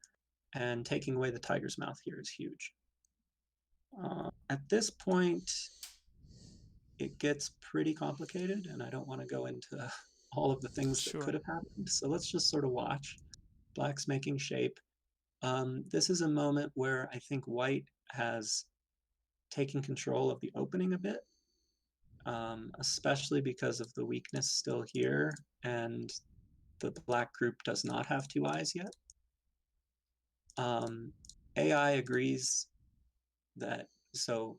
and taking away the tiger's mouth here is huge. At this point, it gets pretty complicated, and I don't want to go into all of the things that Sure. could have happened. So let's just sort of watch. Black's making shape. This is a moment where I think white has taken control of the opening a bit, especially because of the weakness still here, and the black group does not have two eyes yet. AI agrees that, so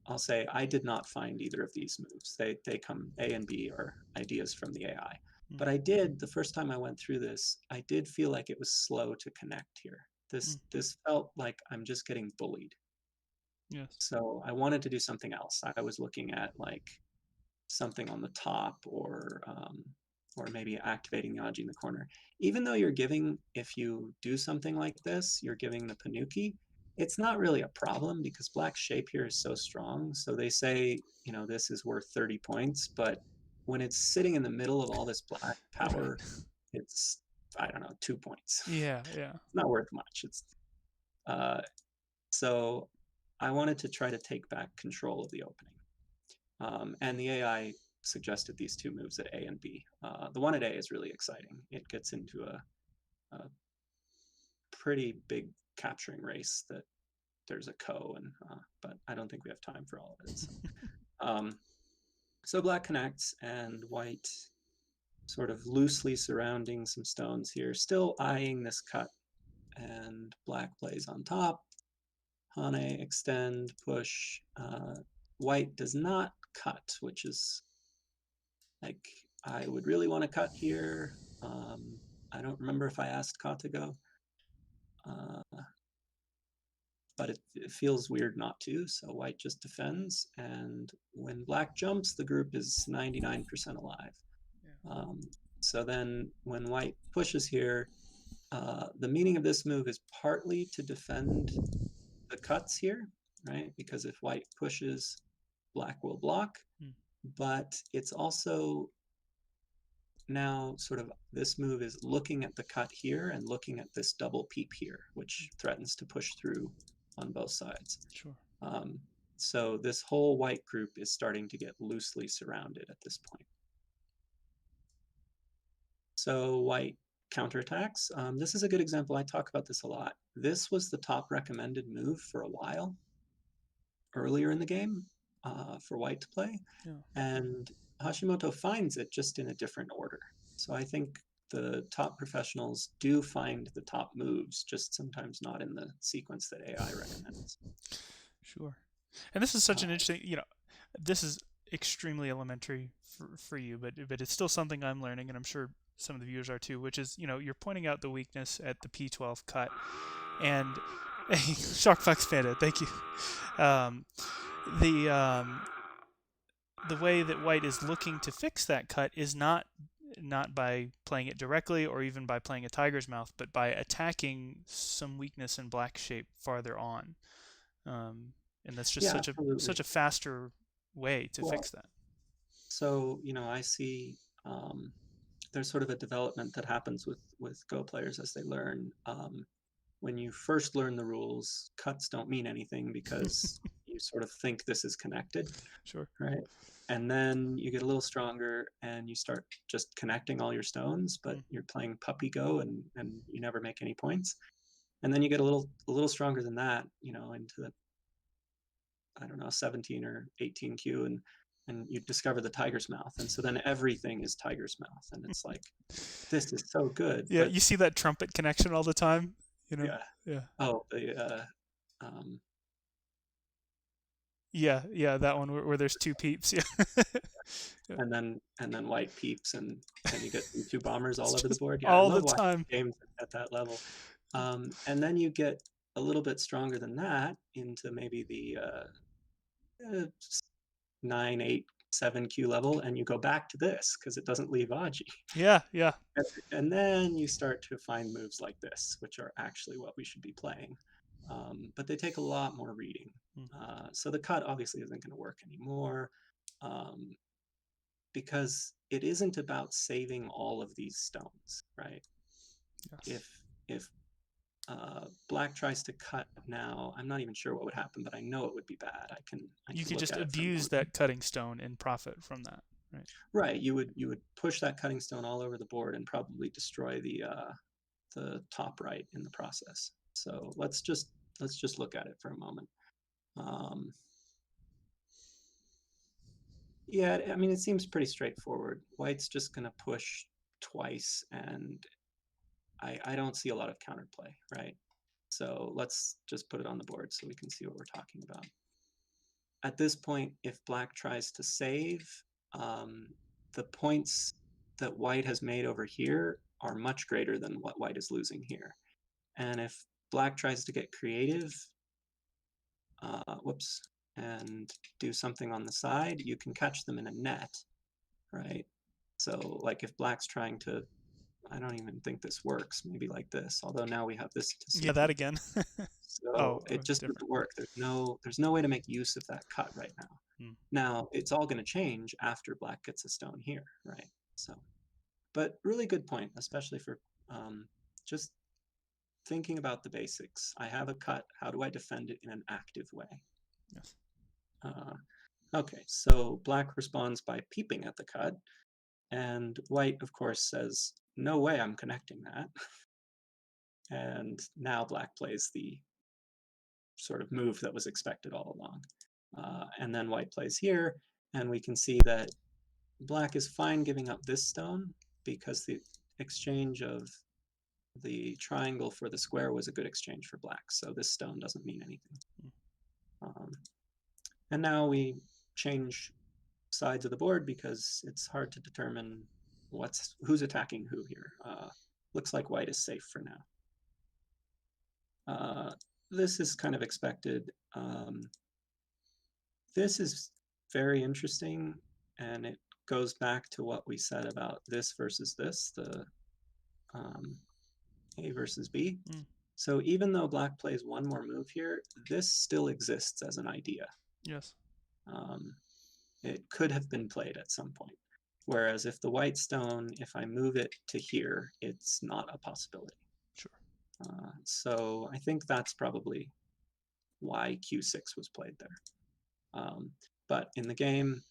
I'll say I did not find either of these moves. They come, A and B are ideas from the AI. Mm, But I did, the first time I went through this, I did feel like it was slow to connect here. mm, This felt like I'm just getting bullied. yes. So I wanted to do something else. I was looking at like something on the top, or maybe activating the Aji in the corner. Even though you're giving, if you do something like this, you're giving the Panuki, it's not really a problem because black's shape here is so strong. So they say, you know, this is worth 30 points, but when it's sitting in the middle of all this black Right. power, it's, I don't know, 2 points. Yeah, yeah. It's not worth much. Uh, so I wanted to try to take back control of the opening. And the AI suggested these two moves at A and B. The one at A is really exciting. It gets into a pretty big capturing race that there's a ko, and but I don't think we have time for all of it. Um, so black connects, and white sort of loosely surrounding some stones here, still eyeing this cut, and black plays on top. Hane, extend, push. White does not cut, which is like I would really want to cut here. I don't remember if I asked Ka to go, but it feels weird not to, so white just defends, and when black jumps, the group is 99% alive. Yeah. So then when white pushes here, the meaning of this move is partly to defend the cuts here, right? Because if white pushes, black will block, but it's also now sort of this move is looking at the cut here and looking at this double peep here, which threatens to push through on both sides. Sure. So this whole white group is starting to get loosely surrounded at this point. So white counterattacks. This is a good example. I talk about this a lot. This was the top recommended move for a while earlier in the game for white to play. Yeah. And Hashimoto finds it just in a different order. So I think the top professionals do find the top moves, just sometimes not in the sequence that AI recommends. Sure. And this is such an interesting, this is extremely elementary for you, but it's still something I'm learning, and I'm sure some of the viewers are too, which is, you're pointing out the weakness at the P12 cut. And Sharkfox Panda, thank you. The way that white is looking to fix that cut is not by playing it directly or even by playing a tiger's mouth, but by attacking some weakness in black shape farther on. And that's just such a faster way to fix that. So I see there's sort of a development that happens with Go players as they learn. When you first learn the rules, cuts don't mean anything because you sort of think this is connected. Sure. Right. And then you get a little stronger and you start just connecting all your stones, but you're playing puppy Go and you never make any points. And then you get a little stronger than that, into the, I don't know, 17 or 18 Q, and you discover the tiger's mouth. And so then everything is tiger's mouth. And it's like, this is so good. Yeah, you see that trumpet connection all the time, Yeah. Yeah. Oh, yeah, that one where there's two peeps. Yeah. And then white peeps and you get two bombers all over the board. Yeah, all the time. Games at that level. And then you get a little bit stronger than that into maybe the 9, 8, 7 Q level, and you go back to this because it doesn't leave Aji. Yeah. And then you start to find moves like this, which are actually what we should be playing. But they take a lot more reading. So the cut obviously isn't going to work anymore because it isn't about saving all of these stones, right? Yes. If black tries to cut now, I'm not even sure what would happen, but I know it would be bad. You could just abuse that cutting stone and profit from that, right? Right. You would push that cutting stone all over the board and probably destroy the top right in the process. So let's just look at it for a moment. Yeah, I mean, it seems pretty straightforward. White's just going to push twice, and I don't see a lot of counterplay, right? So let's just put it on the board so we can see what we're talking about. At this point, if black tries to save, the points that white has made over here are much greater than what white is losing here. And if black tries to get creative, and do something on the side, you can catch them in a net, right? So like if black's trying to, I don't even think this works, maybe like this, although now we have this to see. Yeah, that again. So it just doesn't work. There's no way to make use of that cut right now. Now it's all going to change after black gets a stone here, right? So, but really good point, especially for just thinking about the basics. I have a cut. How do I defend it in an active way? Yes. Okay, so black responds by peeping at the cut, and white, of course, says, no way I'm connecting that. And now black plays the sort of move that was expected all along. And then white plays here, and we can see that black is fine giving up this stone because the exchange of the triangle for the square was a good exchange for black. So this stone doesn't mean anything. And now we change sides of the board because it's hard to determine who's attacking who here. Looks like white is safe for now. This is kind of expected. This is very interesting, and it goes back to what we said about this versus this, the A versus B. So even though black plays one more move here, this still exists as an idea. Yes. It could have been played at some point. Whereas if the white stone, if I move it to here, it's not a possibility. Sure. So I think that's probably why Q6 was played there. But in the game,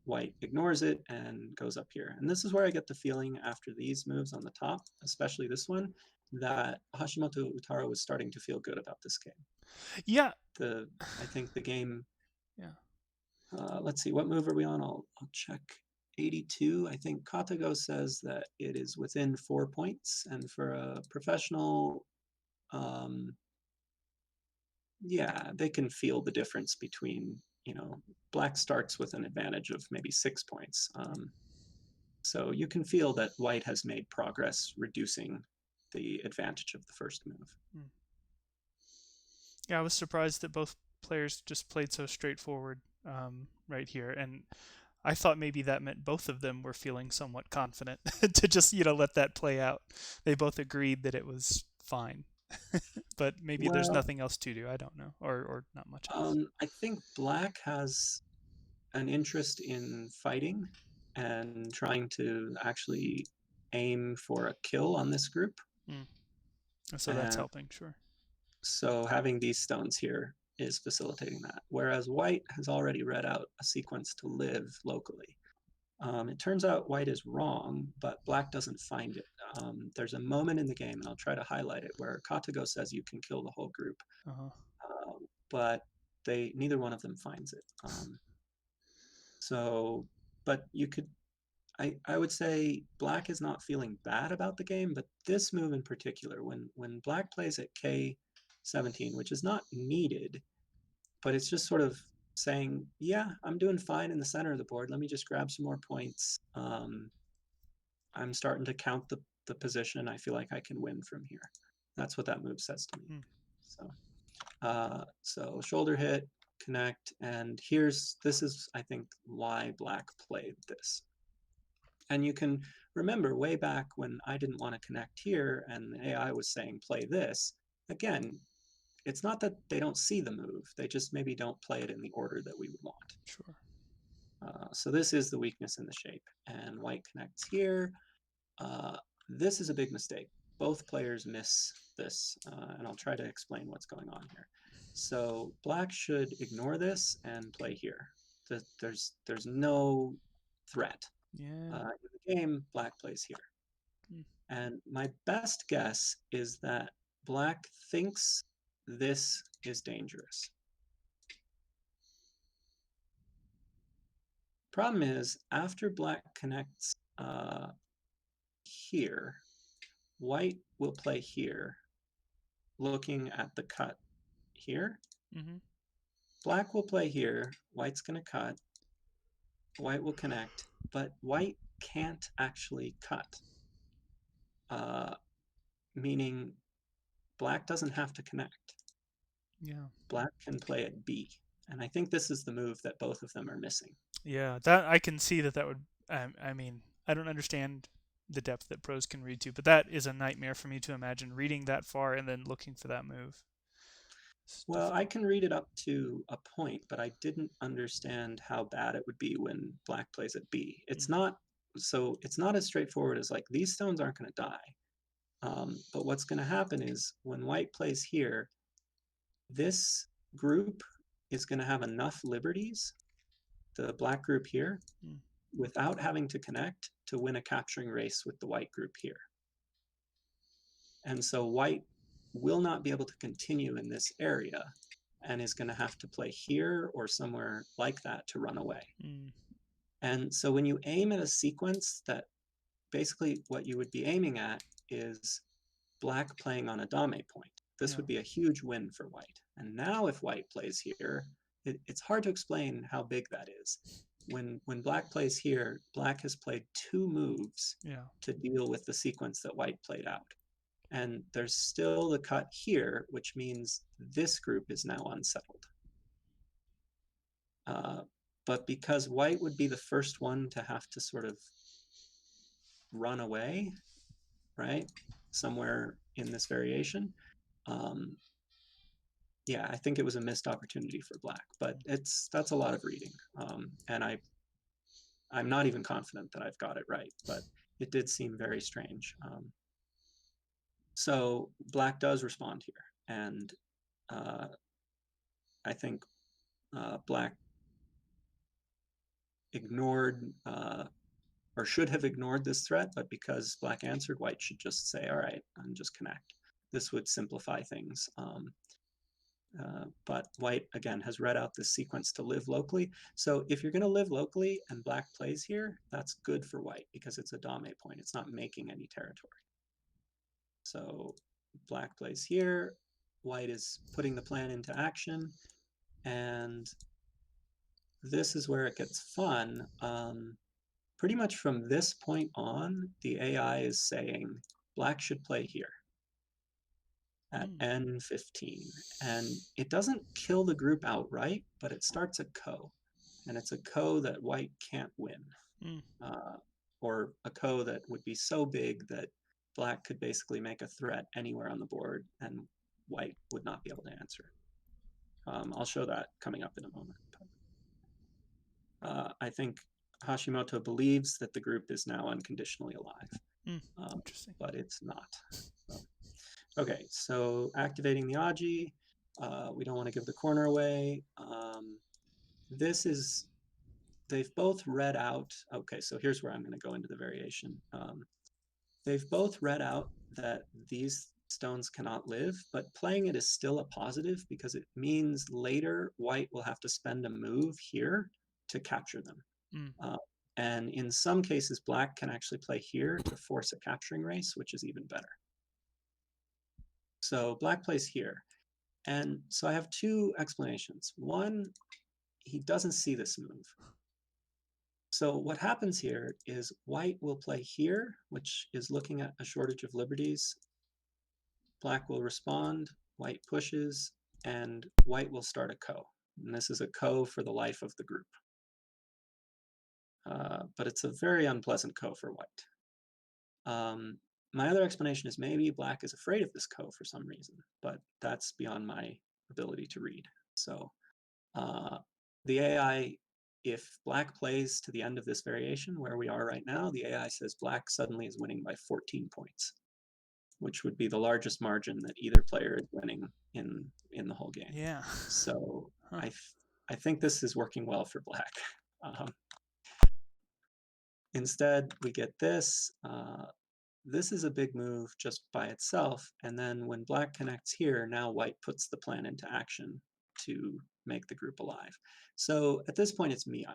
white ignores it and goes up here. And this is where I get the feeling after these moves on the top, especially this one, that Hashimoto Utaro was starting to feel good about this game. Yeah. I think the game. Yeah. Let's see, what move are we on? I'll check. 82. I think Katago says that it is within 4 points, and for a professional, yeah, they can feel the difference between, black starts with an advantage of maybe 6 points. So you can feel that white has made progress reducing the advantage of the first move. Yeah, I was surprised that both players just played so straightforward right here, and I thought maybe that meant both of them were feeling somewhat confident to just, let that play out. They both agreed that it was fine. But maybe there's nothing else to do. I don't know, or not much else. I think black has an interest in fighting and trying to actually aim for a kill on this group. So that's helping, sure. So having these stones here is facilitating that. Whereas white has already read out a sequence to live locally. It turns out white is wrong, but black doesn't find it. There's a moment in the game, and I'll try to highlight it, where Katago says you can kill the whole group, but neither one of them finds it. But you could, I would say black is not feeling bad about the game, but this move in particular, when black plays at K17, which is not needed, but it's just sort of saying, yeah, I'm doing fine in the center of the board. Let me just grab some more points. I'm starting to count the position. I feel like I can win from here. That's what that move says to me. So shoulder hit, connect, and this is, I think, why black played this. And you can remember way back when I didn't want to connect here and the AI was saying play this, again, it's not that they don't see the move, they just maybe don't play it in the order that we would want. Sure. So this is the weakness in the shape, and white connects here. This is a big mistake. Both players miss this, and I'll try to explain what's going on here. So black should ignore this and play here. There's no threat. In the game, black plays here. And my best guess is that black thinks this is dangerous. Problem is, after black connects here, white will play here, looking at the cut here. Black will play here, white's going to cut, white will connect, but white can't actually cut, meaning black doesn't have to connect. Black can play at B, and I think this is the move that both of them are missing. Yeah, that I can see that would. I mean, I don't understand the depth that pros can read to, but that is a nightmare for me to imagine reading that far and then looking for that move. Well, I can read it up to a point, but I didn't understand how bad it would be when black plays at B. It's not as straightforward as like these stones aren't going to die. But what's going to happen is when white plays here, this group is going to have enough liberties, the black group here, without having to connect to win a capturing race with the white group here. And so white will not be able to continue in this area and is going to have to play here or somewhere like that to run away. And so when you aim at a sequence, that basically what you would be aiming at is black playing on a dame point. This would be a huge win for white. And now if white plays here, it's hard to explain how big that is. when black plays here, black has played 2 moves Yeah. to deal with the sequence that white played out. And there's still the cut here, which means this group is now unsettled. But because white would be the first one to have to sort of run away, right, somewhere in this variation, yeah, I think it was a missed opportunity for black, but that's a lot of reading. And I'm not even confident that I've got it right, but it did seem very strange. So black does respond here, and I think black ignored or should have ignored this threat, but because black answered, white should just say, all right, and just connect. This would simplify things. But white, again, has read out this sequence to live locally. So if you're going to live locally and black plays here, that's good for white because it's a dame point. It's not making any territory. So black plays here. White is putting the plan into action. And this is where it gets fun. Pretty much from this point on, the AI is saying black should play here at N15. And it doesn't kill the group outright, but it starts a ko. And it's a ko that white can't win. Or a ko that would be so big that black could basically make a threat anywhere on the board and white would not be able to answer. I'll show that coming up in a moment. I think Hashimoto believes that the group is now unconditionally alive, Interesting. but it's not. So, okay, so activating the Aji. We don't want to give the corner away. This is, they've both read out, okay, so here's where I'm going to go into the variation. They've both read out that these stones cannot live, but playing it is still a positive because it means later white will have to spend a move here to capture them. And in some cases, black can actually play here to force a capturing race, which is even better. So black plays here. And so I have 2 explanations. One, he doesn't see this move. So what happens here is white will play here, which is looking at a shortage of liberties. Black will respond, white pushes, and white will start a ko. And this is a ko for the life of the group. But it's a very unpleasant ko for white. My other explanation is maybe black is afraid of this ko for some reason, but that's beyond my ability to read. So the AI, if black plays to the end of this variation where we are right now, the AI says black suddenly is winning by 14 points, which would be the largest margin that either player is winning in the whole game. Yeah. So I think this is working well for black. Instead, we get this. This is a big move just by itself. And then when black connects here, now white puts the plan into action to make the group alive. So at this point, it's Miai,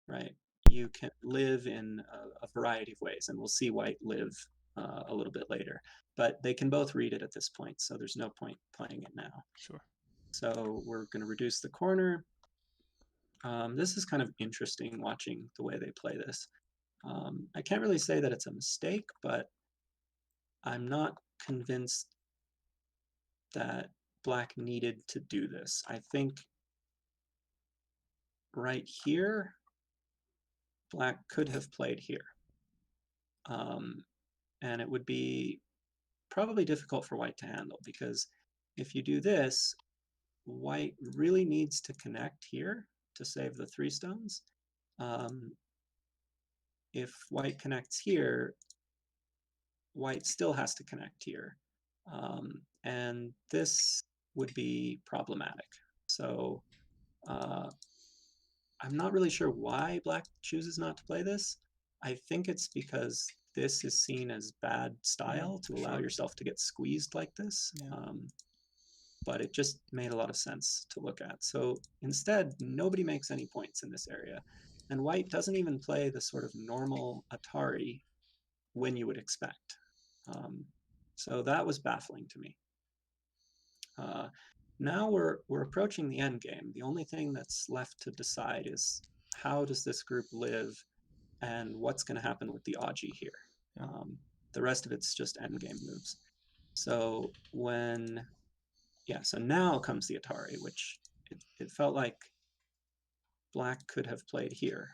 right? You can live in a variety of ways, and we'll see white live a little bit later. But they can both read it at this point, so there's no point playing it now. Sure. So we're going to reduce the corner. This is kind of interesting watching the way they play this. I can't really say that it's a mistake, but I'm not convinced that black needed to do this. I think right here, black could have played here. And it would be probably difficult for white to handle because if you do this, white really needs to connect here to save the 3 stones. If white connects here, white still has to connect here. And this would be problematic. So I'm not really sure why black chooses not to play this. I think it's because this is seen as bad style to allow yourself to get squeezed like this. Yeah. But it just made a lot of sense to look at. So instead, nobody makes any points in this area. And white doesn't even play the sort of normal Atari when you would expect. So that was baffling to me. Now we're approaching the end game. The only thing that's left to decide is how does this group live, and what's going to happen with the Aji here. Yeah. The rest of it's just endgame moves. So so now comes the Atari, which it felt like Black could have played here.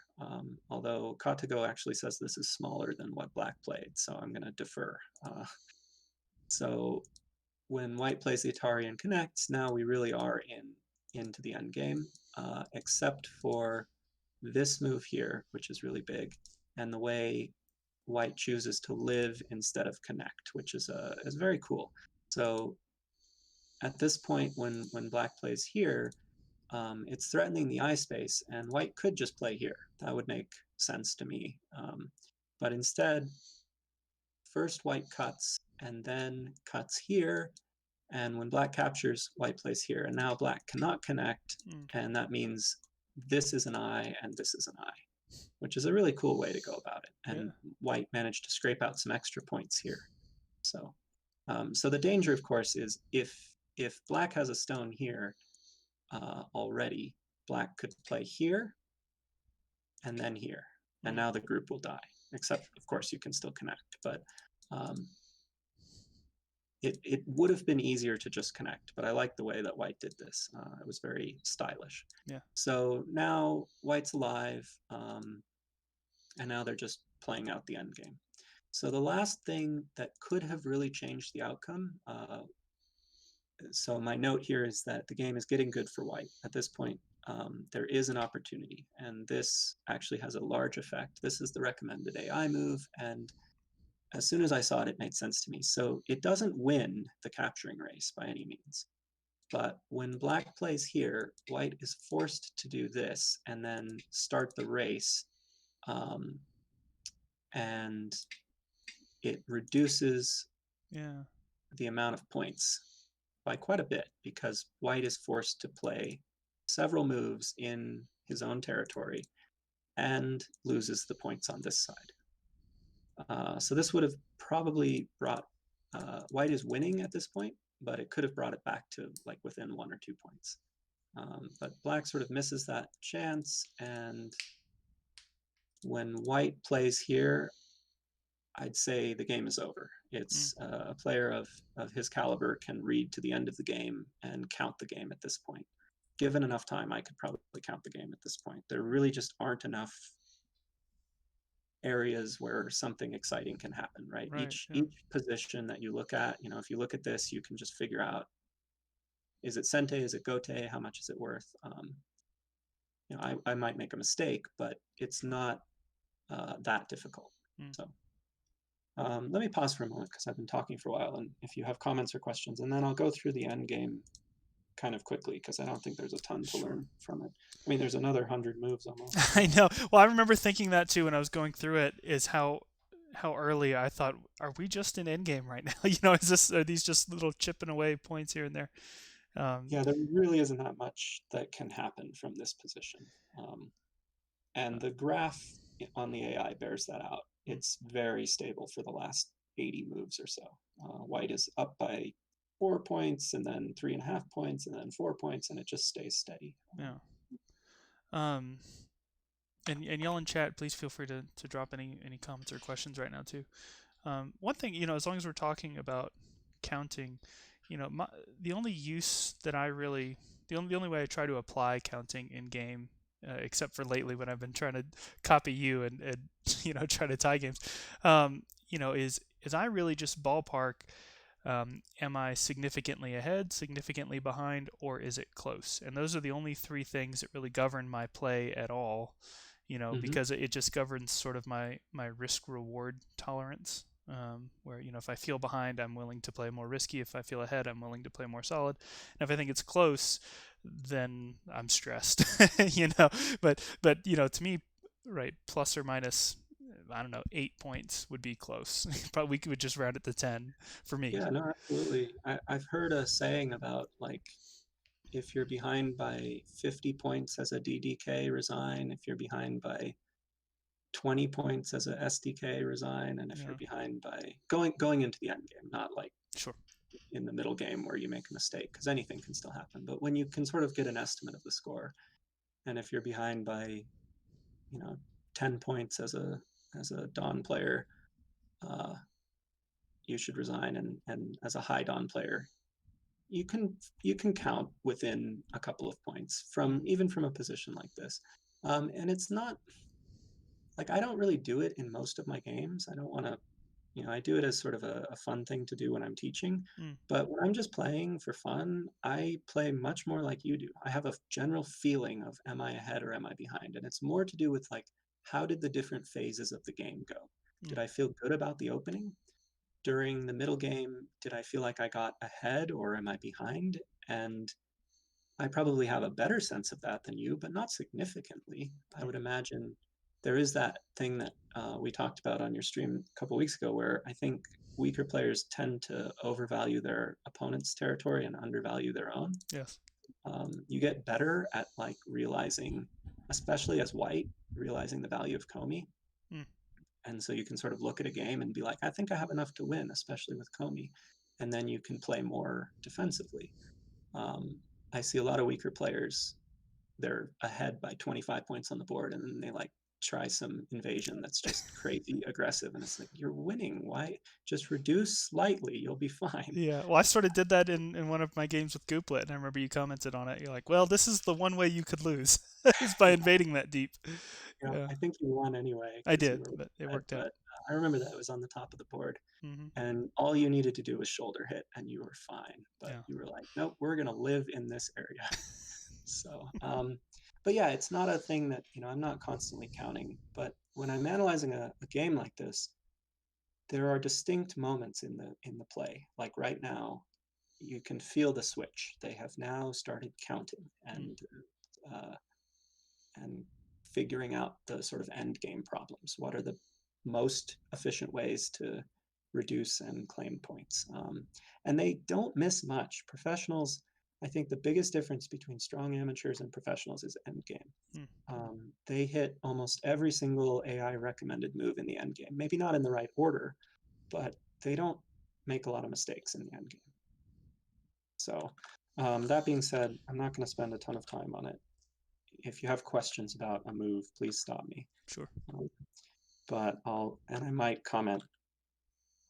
Although Katago actually says this is smaller than what Black played, so I'm going to defer. So when White plays the Atari and connects, now we really are into the end game, except for this move here, which is really big, and the way White chooses to live instead of connect, which is very cool. So at this point, when Black plays here, it's threatening the eye space, and White could just play here. That would make sense to me. But instead, first White cuts, and then cuts here, and when Black captures, White plays here, and now Black cannot connect, and that means this is an eye and this is an eye, which is a really cool way to go about it. And White managed to scrape out some extra points here. So, so the danger, of course, is if Black has a stone here already, Black could play here and then here, and now the group will die. Except, of course, you can still connect, but it would have been easier to just connect, but I like the way that White did this. It was very stylish. Yeah. So now White's alive, and now they're just playing out the end game. So the last thing that could have really changed the outcome, so my note here is that the game is getting good for White. At this point, there is an opportunity, and this actually has a large effect. This is the recommended AI move, and as soon as I saw it, it made sense to me. So it doesn't win the capturing race by any means. But when Black plays here, White is forced to do this and then start the race. And it reduces the amount of points by quite a bit, because White is forced to play several moves in his own territory and loses the points on this side. So this would have probably brought, White is winning at this point, but it could have brought it back to like within 1 or 2 points. But Black sort of misses that chance, and when White plays here, I'd say the game is over. It's a player of his caliber can read to the end of the game and count the game at this point. Given enough time, I could probably count the game at this point. There really just aren't enough areas where something exciting can happen, right? Each position that you look at, if you look at this, you can just figure out, is it Sente, is it Gote, how much is it worth? I might make a mistake, but it's not that difficult. So let me pause for a moment, because I've been talking for a while, and if you have comments or questions, and then I'll go through the end game kind of quickly, because I don't think there's a ton to learn from it. I mean, there's another 100 moves almost. I know. Well, I remember thinking that too when I was going through it, is how early I thought, are we just in endgame right now? Are these just little chipping away points here and there? Yeah, there really isn't that much that can happen from this position. And the graph on the AI bears that out. It's very stable for the last 80 moves or so. White is up by 4 points, and then 3.5 points, and then 4 points, and it just stays steady. Yeah. And y'all in chat, please feel free to drop any comments or questions right now too. One thing, as long as we're talking about counting, the only use that I really, the only way I try to apply counting in game, except for lately when I've been trying to copy you and try to tie games, is I really just ballpark. Am I significantly ahead, significantly behind, or is it close? And those are the only 3 things that really govern my play at all, because it just governs sort of my risk-reward tolerance, where, if I feel behind, I'm willing to play more risky. If I feel ahead, I'm willing to play more solid. And if I think it's close, then I'm stressed, But, to me, right, plus or minus, I don't know, 8 points would be close. Probably we would just round it to 10 for me. Yeah, no, absolutely. I've heard a saying about, like, if you're behind by 50 points as a DDK, resign. If you're behind by 20 points as a SDK, resign. And if you're behind by going into the end game, not like in the middle game where you make a mistake, because anything can still happen. But when you can sort of get an estimate of the score, and if you're behind by 10 points as a Dawn player, uh, you should resign, and as a high Dawn player, you can count within a couple of points from even from a position like this. And it's not like I don't really do it in most of my games. I don't want to, I do it as sort of a fun thing to do when I'm teaching. Mm, But when I'm just playing for fun, I play much more like you do. I have a general feeling of am I ahead or am I behind? And it's more to do with like, how did the different phases of the game go? mm, Did I feel good about the opening? During the middle game, did I feel like I got ahead or am I behind? And I probably have a better sense of that than you, but not significantly. I mm. would imagine there is that thing that we talked about on your stream a couple weeks ago, where I think weaker players tend to overvalue their opponent's territory and undervalue their own. Yes. You get better at like realizing, especially as white, realizing the value of Comey. Mm, And so you can sort of look at a game and be like, I think I have enough to win, especially with Comey. And then you can play more defensively. Um, I see a lot of weaker players. They're ahead by 25 points on the board, and then they like try some invasion that's just crazy aggressive. And it's like, you're winning. Why? Just reduce slightly. You'll be fine. yeah. Well, I sort of did that in one of my games with Gooplet, and I remember you commented on it. You're like, "Well, this is the one way you could lose is by invading that deep." Yeah, Yeah, I think you won anyway I because you did, were but it ahead. worked out. But I remember that it was on the top of the board, Hmm. and all you needed to do was shoulder hit, and you were fine. But Yeah. you were like, nope, we're gonna live in this area. So, but yeah, it's not a thing that, I'm not constantly counting. But when I'm analyzing a game like this, there are distinct moments in the play. Like right now, you can feel the switch. They have now started counting Mm, uh, and figuring out the sort of end game problems. What are the most efficient ways to reduce and claim points? And they don't miss much. Professionals, I think the biggest difference between strong amateurs and professionals is end game. mm. They hit almost every single AI recommended move in the end game. Maybe not in the right order, but they don't make a lot of mistakes in the end game. So that being said, I'm not going to spend a ton of time on it. If you have questions about a move, please stop me. Sure. Um, but I might comment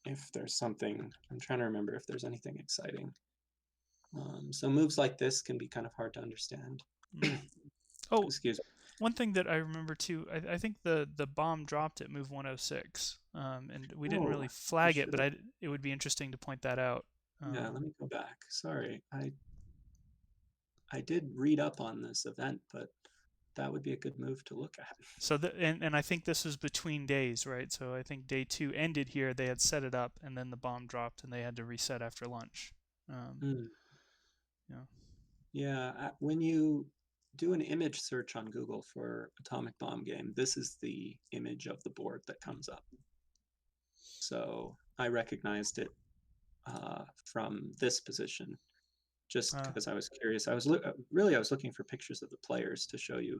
if there's something. I'm trying to remember if there's anything exciting. So moves like this can be kind of hard to understand. Mm. Oh, Excuse me. one thing that I remember too, I think the bomb dropped at move 106, and we didn't Oh, really I flag it, should but have. it would be interesting to point that out. Yeah, Um, let me go back. Sorry, I did read up on this event, but that would be a good move to look at. so and I think this was between days, right? So I think day two ended here. They had set it up, and then the bomb dropped, and they had to reset after lunch. Um, Mm. yeah. Yeah, when you do an image search on Google for Atomic Bomb game, this is the image of the board that Mm. comes up. So I recognized it from this position just Uh, because I was curious. I was looking for pictures of the players to show you.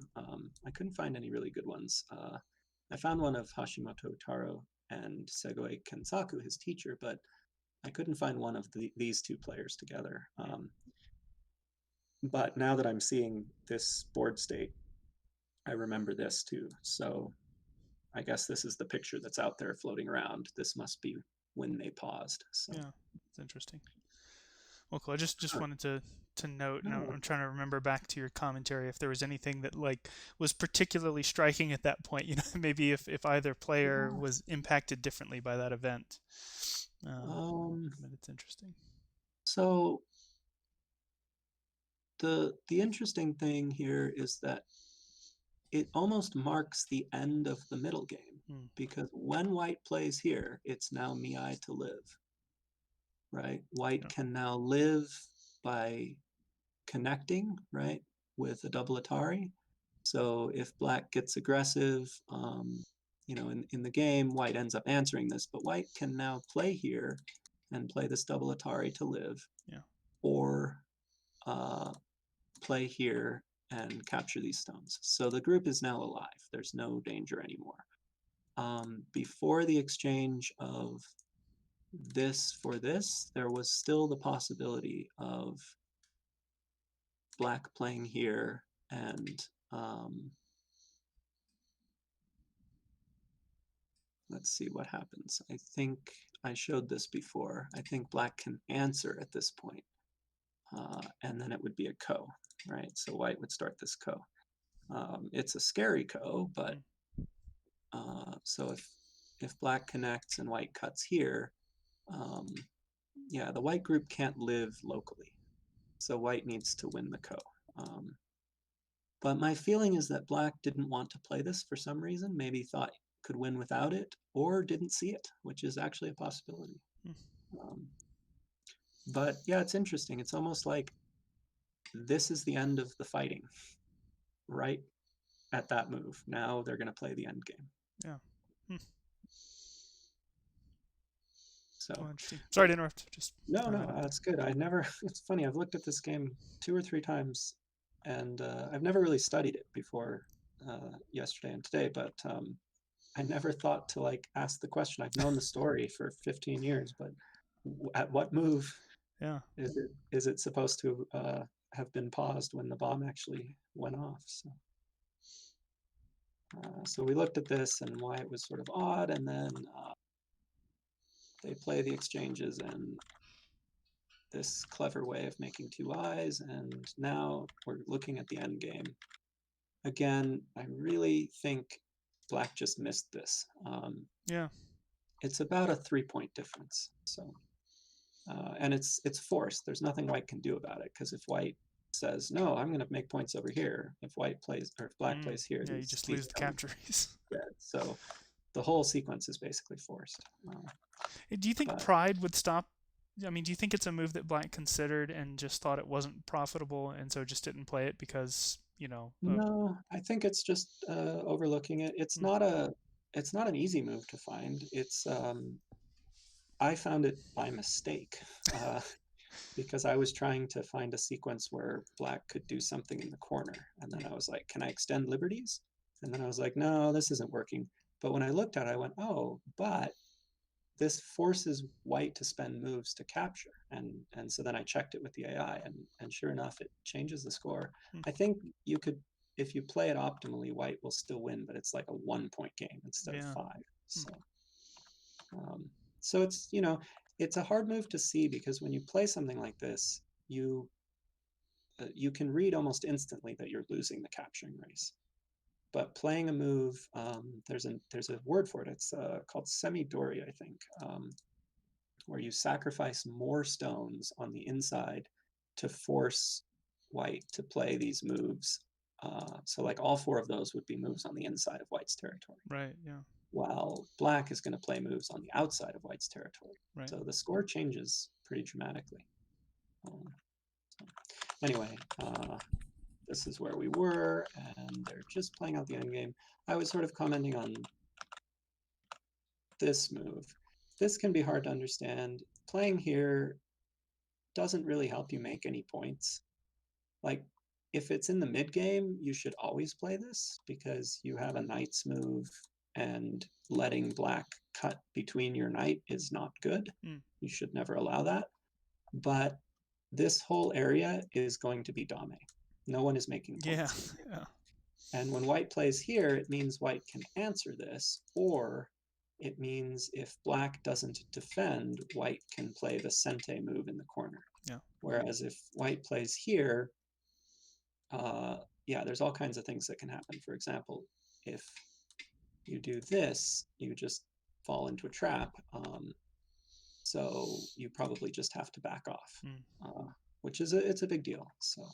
I couldn't find any really good ones. I found one of Hashimoto Taro and Segoe Kensaku, his teacher, but I couldn't find one of these two players together. mm. But now that I'm seeing this board state, I remember this too. So I guess this is the picture that's out there floating around. This must be when they paused. So Yeah, it's interesting. Well, cool. I just huh, wanted to note, and no, I'm trying to remember back to your commentary if there was anything that like was particularly striking at that point. Maybe if either player yeah. was impacted differently by that event. Um, Um, but it's interesting. so the interesting thing here is that it almost marks the end of the middle game Mm, because when white plays here, it's now Miai to live, right? White yeah. can now live by connecting, right, with a double Atari. So if black gets aggressive, in the game, white ends up answering this, but white can now play here and play this double Atari to live, Yeah. or uh, play here and capture these stones. So the group is now alive. There's no danger anymore. Before the exchange of this for this, there was still the possibility of black playing here and let's see what happens. I think I showed this before. I think black can answer at this point, and then it would be a ko, right? So white would start this ko. It's a scary ko, but so if black connects and white cuts here, yeah, the white group can't live locally, so white needs to win the ko. But my feeling is that black didn't want to play this for some reason, maybe thought could win without it, or didn't see it, which is actually a possibility. But yeah, it's interesting. It's almost like this is the end of the fighting, right at that move. Now they're going to play the end game. Yeah. So interesting. Sorry to interrupt. Just no, that's good. It's funny. I've looked at this game 2 or 3 times, and I've never really studied it before yesterday and today. But I never thought to like ask the question. I've known the story for 15 years, but at what move is it supposed to have been paused when the bomb actually went off? So we looked at this and why it was sort of odd, and then they play the exchanges and this clever way of making 2 eyes, and now we're looking at the end game. Again, I really think black just missed this. It's about a 3-point difference. So, and it's forced. There's nothing white can do about it, because if white says no, I'm going to make points over here. If white plays or if black plays here, you just lose the captures. So the whole sequence is basically forced. Do you think pride would stop? I mean, do you think it's a move that black considered and just thought it wasn't profitable, and so just didn't play it because No, I think it's just overlooking it. It's not an easy move to find. It's I found it by mistake because I was trying to find a sequence where black could do something in the corner, and then I was like, can I extend liberties? And then I was like, no, this isn't working. But when I looked at it, I went, oh, but this forces white to spend moves to capture. And so then I checked it with the AI, and sure enough, it changes the score. I think you could, if you play it optimally, white will still win, but it's like a 1-point game instead of 5. So it's, it's a hard move to see, because when you play something like this, you can read almost instantly that you're losing the capturing race. But playing a move, there's a word for it. It's called semi-dori, I think, where you sacrifice more stones on the inside to force white to play these moves. So like all 4 of those would be moves on the inside of white's territory. Right, yeah. While black is going to play moves on the outside of white's territory. Right. So the score changes pretty dramatically. Anyway, this is where we were, and they're just playing out the endgame. I was sort of commenting on this move. This can be hard to understand. Playing here doesn't really help you make any points. Like, if it's in the mid game, you should always play this, because you have a knight's move, and letting black cut between your knight is not good. You should never allow that. But this whole area is going to be dame. No one is making points. Yeah. And when white plays here, it means white can answer this, or it means if black doesn't defend, white can play the sente move in the corner. Yeah. Whereas if white plays here, there's all kinds of things that can happen. For example, if you do this, you just fall into a trap. So you probably just have to back off, which is it's a big deal. So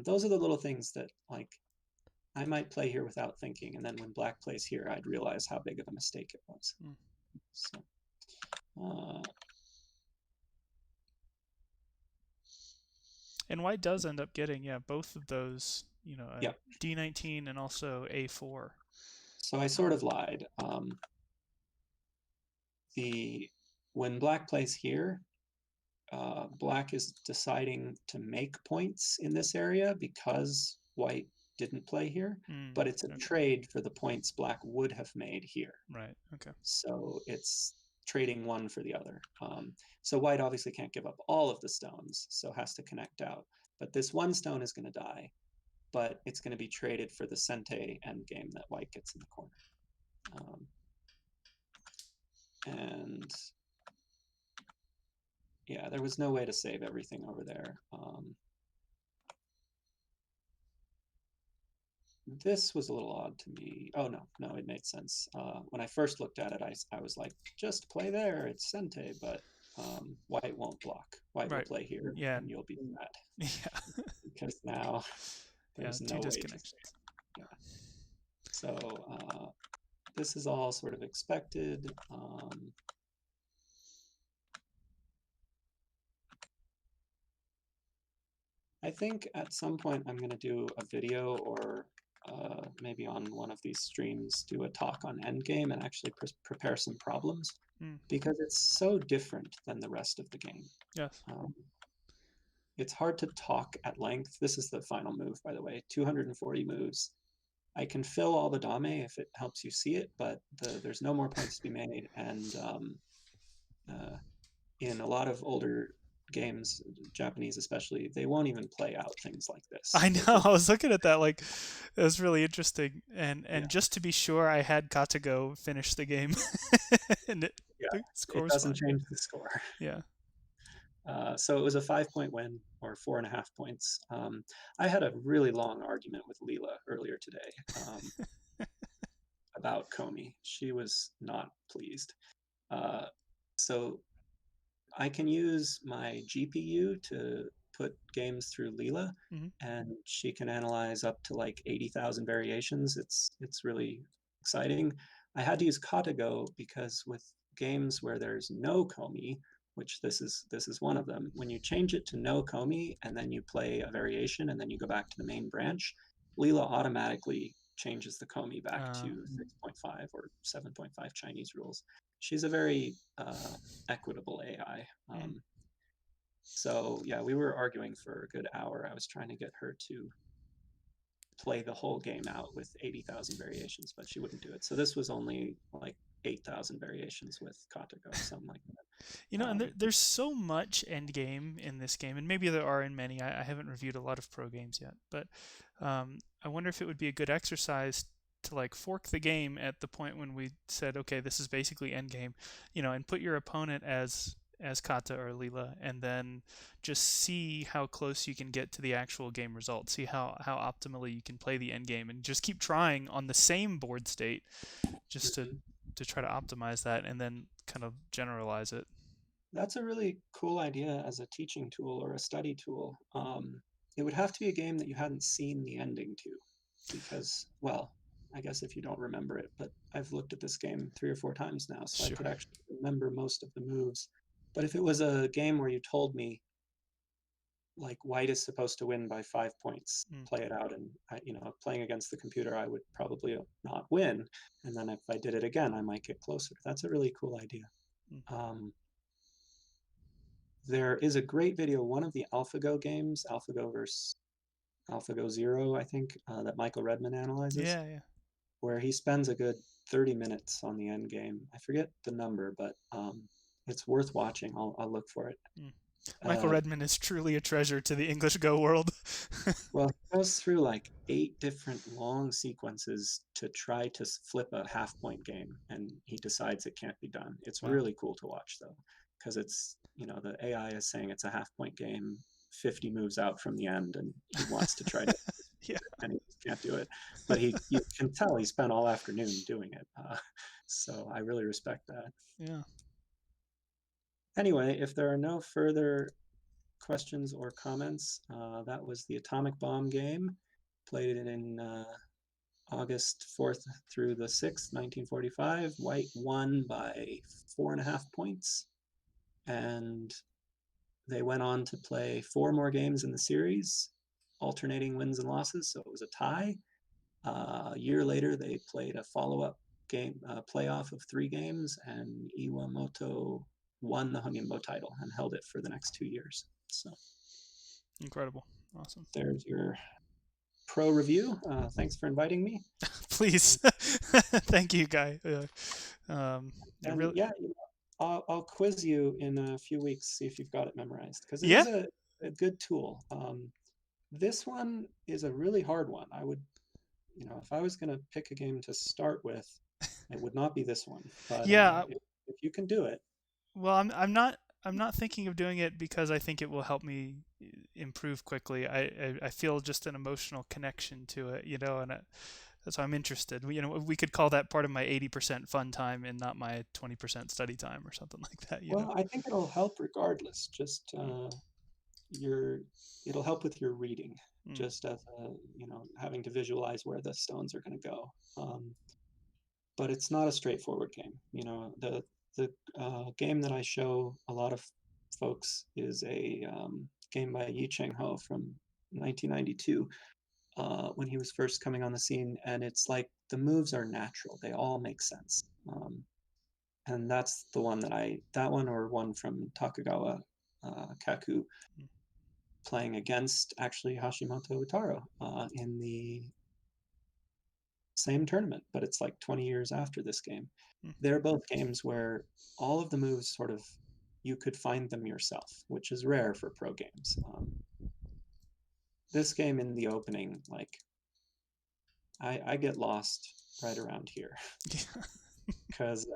those are the little things that, like, I might play here without thinking, and then when black plays here, I'd realize how big of a mistake it was. So, and white does end up getting both of those, D19 and also A4. So I sort of lied. When black plays here, black is deciding to make points in this area because white didn't play here, but it's a trade for the points black would have made here. Right. Okay. So it's trading one for the other. So white obviously can't give up all of the stones, so has to connect out. But this one stone is going to die, but it's going to be traded for the sente endgame that white gets in the corner. and yeah, there was no way to save everything over there. This was a little odd to me. Oh, no, it made sense. When I first looked at it, I was like, just play there, it's Sente, but white won't block. White will Right. play here, Yeah. and you'll be mad Yeah. because now Yeah. there's Two no way to save. disconnections. Yeah. So this is all sort of expected. I think at some point I'm going to do a video or maybe on one of these streams do a talk on Endgame and actually prepare some problems Mm. because it's so different than the rest of the game. Yes. It's hard to talk at length. This is the final move, by the way, 240 moves. I can fill all the dame if it helps you see it, but there's no more points to be made. And in a lot of older games, Japanese especially, they won't even play out things like this. I They know. just I was looking at that like it was really interesting, and yeah, just to be sure, I had Katago finish the game, and yeah. the score It was doesn't fine. change the score. Yeah. So it was a 5-point win or 4.5 points. I had a really long argument with Leela earlier today about Komi. She was not pleased. Uh, so I can use my GPU to put games through Leela, Hmm. and she can analyze up to like 80,000 variations. It's really exciting. I had to use Katago because with games where there's no Komi, which this is one of them, when you change it to no Komi and then you play a variation and then you go back to the main branch, Leela automatically changes the Komi back to 6.5 or 7.5 Chinese rules. She's a very equitable AI. Mm. So yeah, we were arguing for a good hour. I was trying to get her to play the whole game out with 80,000 variations, but she wouldn't do it. So this was only like 8,000 variations with Katago, something like You that. know, and there's so much end game in this game, and maybe there are in many. I haven't reviewed a lot of pro games yet, but I wonder if it would be a good exercise to like fork the game at the point when we said, okay, this is basically end game, and put your opponent as Kata or Leela, and then just see how close you can get to the actual game result. See how optimally you can play the end game, and just keep trying on the same board state, just to Mhm. to try to optimize that, and then kind of generalize it. That's a really cool idea as a teaching tool or a study tool. It would have to be a game that you hadn't seen the ending to, because, well, I guess if you don't remember it, but I've looked at this game 3 or 4 times now, so I could Sure. actually remember most of the moves. But if it was a game where you told me, like, white is supposed to win by 5 points, Mm. play it out, and playing against the computer, I would probably not win. And then if I did it again, I might get closer. That's a really cool idea. Mm. Um, There is a great video, one of the AlphaGo games, AlphaGo versus AlphaGo Zero, I think, that Michael Redman analyzes, Yeah, yeah. where he spends a good 30 minutes on the end game. I forget the number, but it's worth watching. I'll look for it. Mm. Michael Uh, Redman is truly a treasure to the English Go world. well, he goes through like 8 different long sequences to try to flip a half-point game, and he decides it can't be done. It's Wow. really cool to watch, though, because the AI is saying it's a half-point game 50 moves out from the end, and he wants to try to Yeah. and he just can't do it. But you can tell he spent all afternoon doing it. So I really respect that. Yeah. Anyway, if there are no further questions or comments, that was the Atomic Bomb game. Played it in August 4th through the 6th, 1945. White won by 4.5 points. And they went on to play 4 more games in the series, alternating wins and losses. So it was a tie. A year later, they played a follow-up game, playoff of 3 games, and Iwamoto won the Honimbo title and held it for the next 2 years. So Incredible. Awesome. there's your pro review. Thanks for inviting me. Please. Thank you, Guy. It And really. yeah, I'll quiz you in a few weeks, see if you've got it memorized, because it Yeah. is a good tool. This one is a really hard one. I would, if I was going to pick a game to start with, it would not be this one. But Yeah. if you can do it. Well, I'm not thinking of doing it because I think it will help me improve quickly. I feel just an emotional connection to it, you know, and that's why I'm interested. You know, we could call that part of my 80% fun time and not my 20% study time or something like that, you know. Well, I think it'll help regardless. Just Mm, your it'll help with your reading, mm, just as a, having to visualize where the stones are going to go. But it's not a straightforward game. The game that I show a lot of folks is a game by Yi Cheng Ho from 1992, when he was first coming on the scene, and it's like the moves are natural; they all make sense. And that's the one that one or one from Takagawa Kaku, mm, playing against actually Hashimoto Utaro in the same tournament, but it's like 20 years after this game. mm. They're both games where all of the moves sort of you could find them yourself, which is rare for pro games. This game in the opening, like I get lost right around here Yeah. because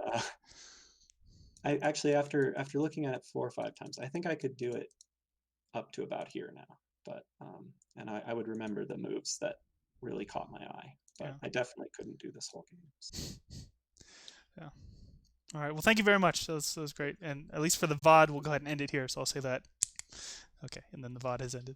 I actually after looking at it 4 or 5 times, I think I could do it up to about here now. But and I would remember the moves that really caught my eye, but Yeah. I definitely couldn't do this whole game. So. Yeah. All right. Well, thank you very much. That was great. And at least for the VOD, we'll go ahead and end it here. So I'll say that. Okay. And then the VOD has ended.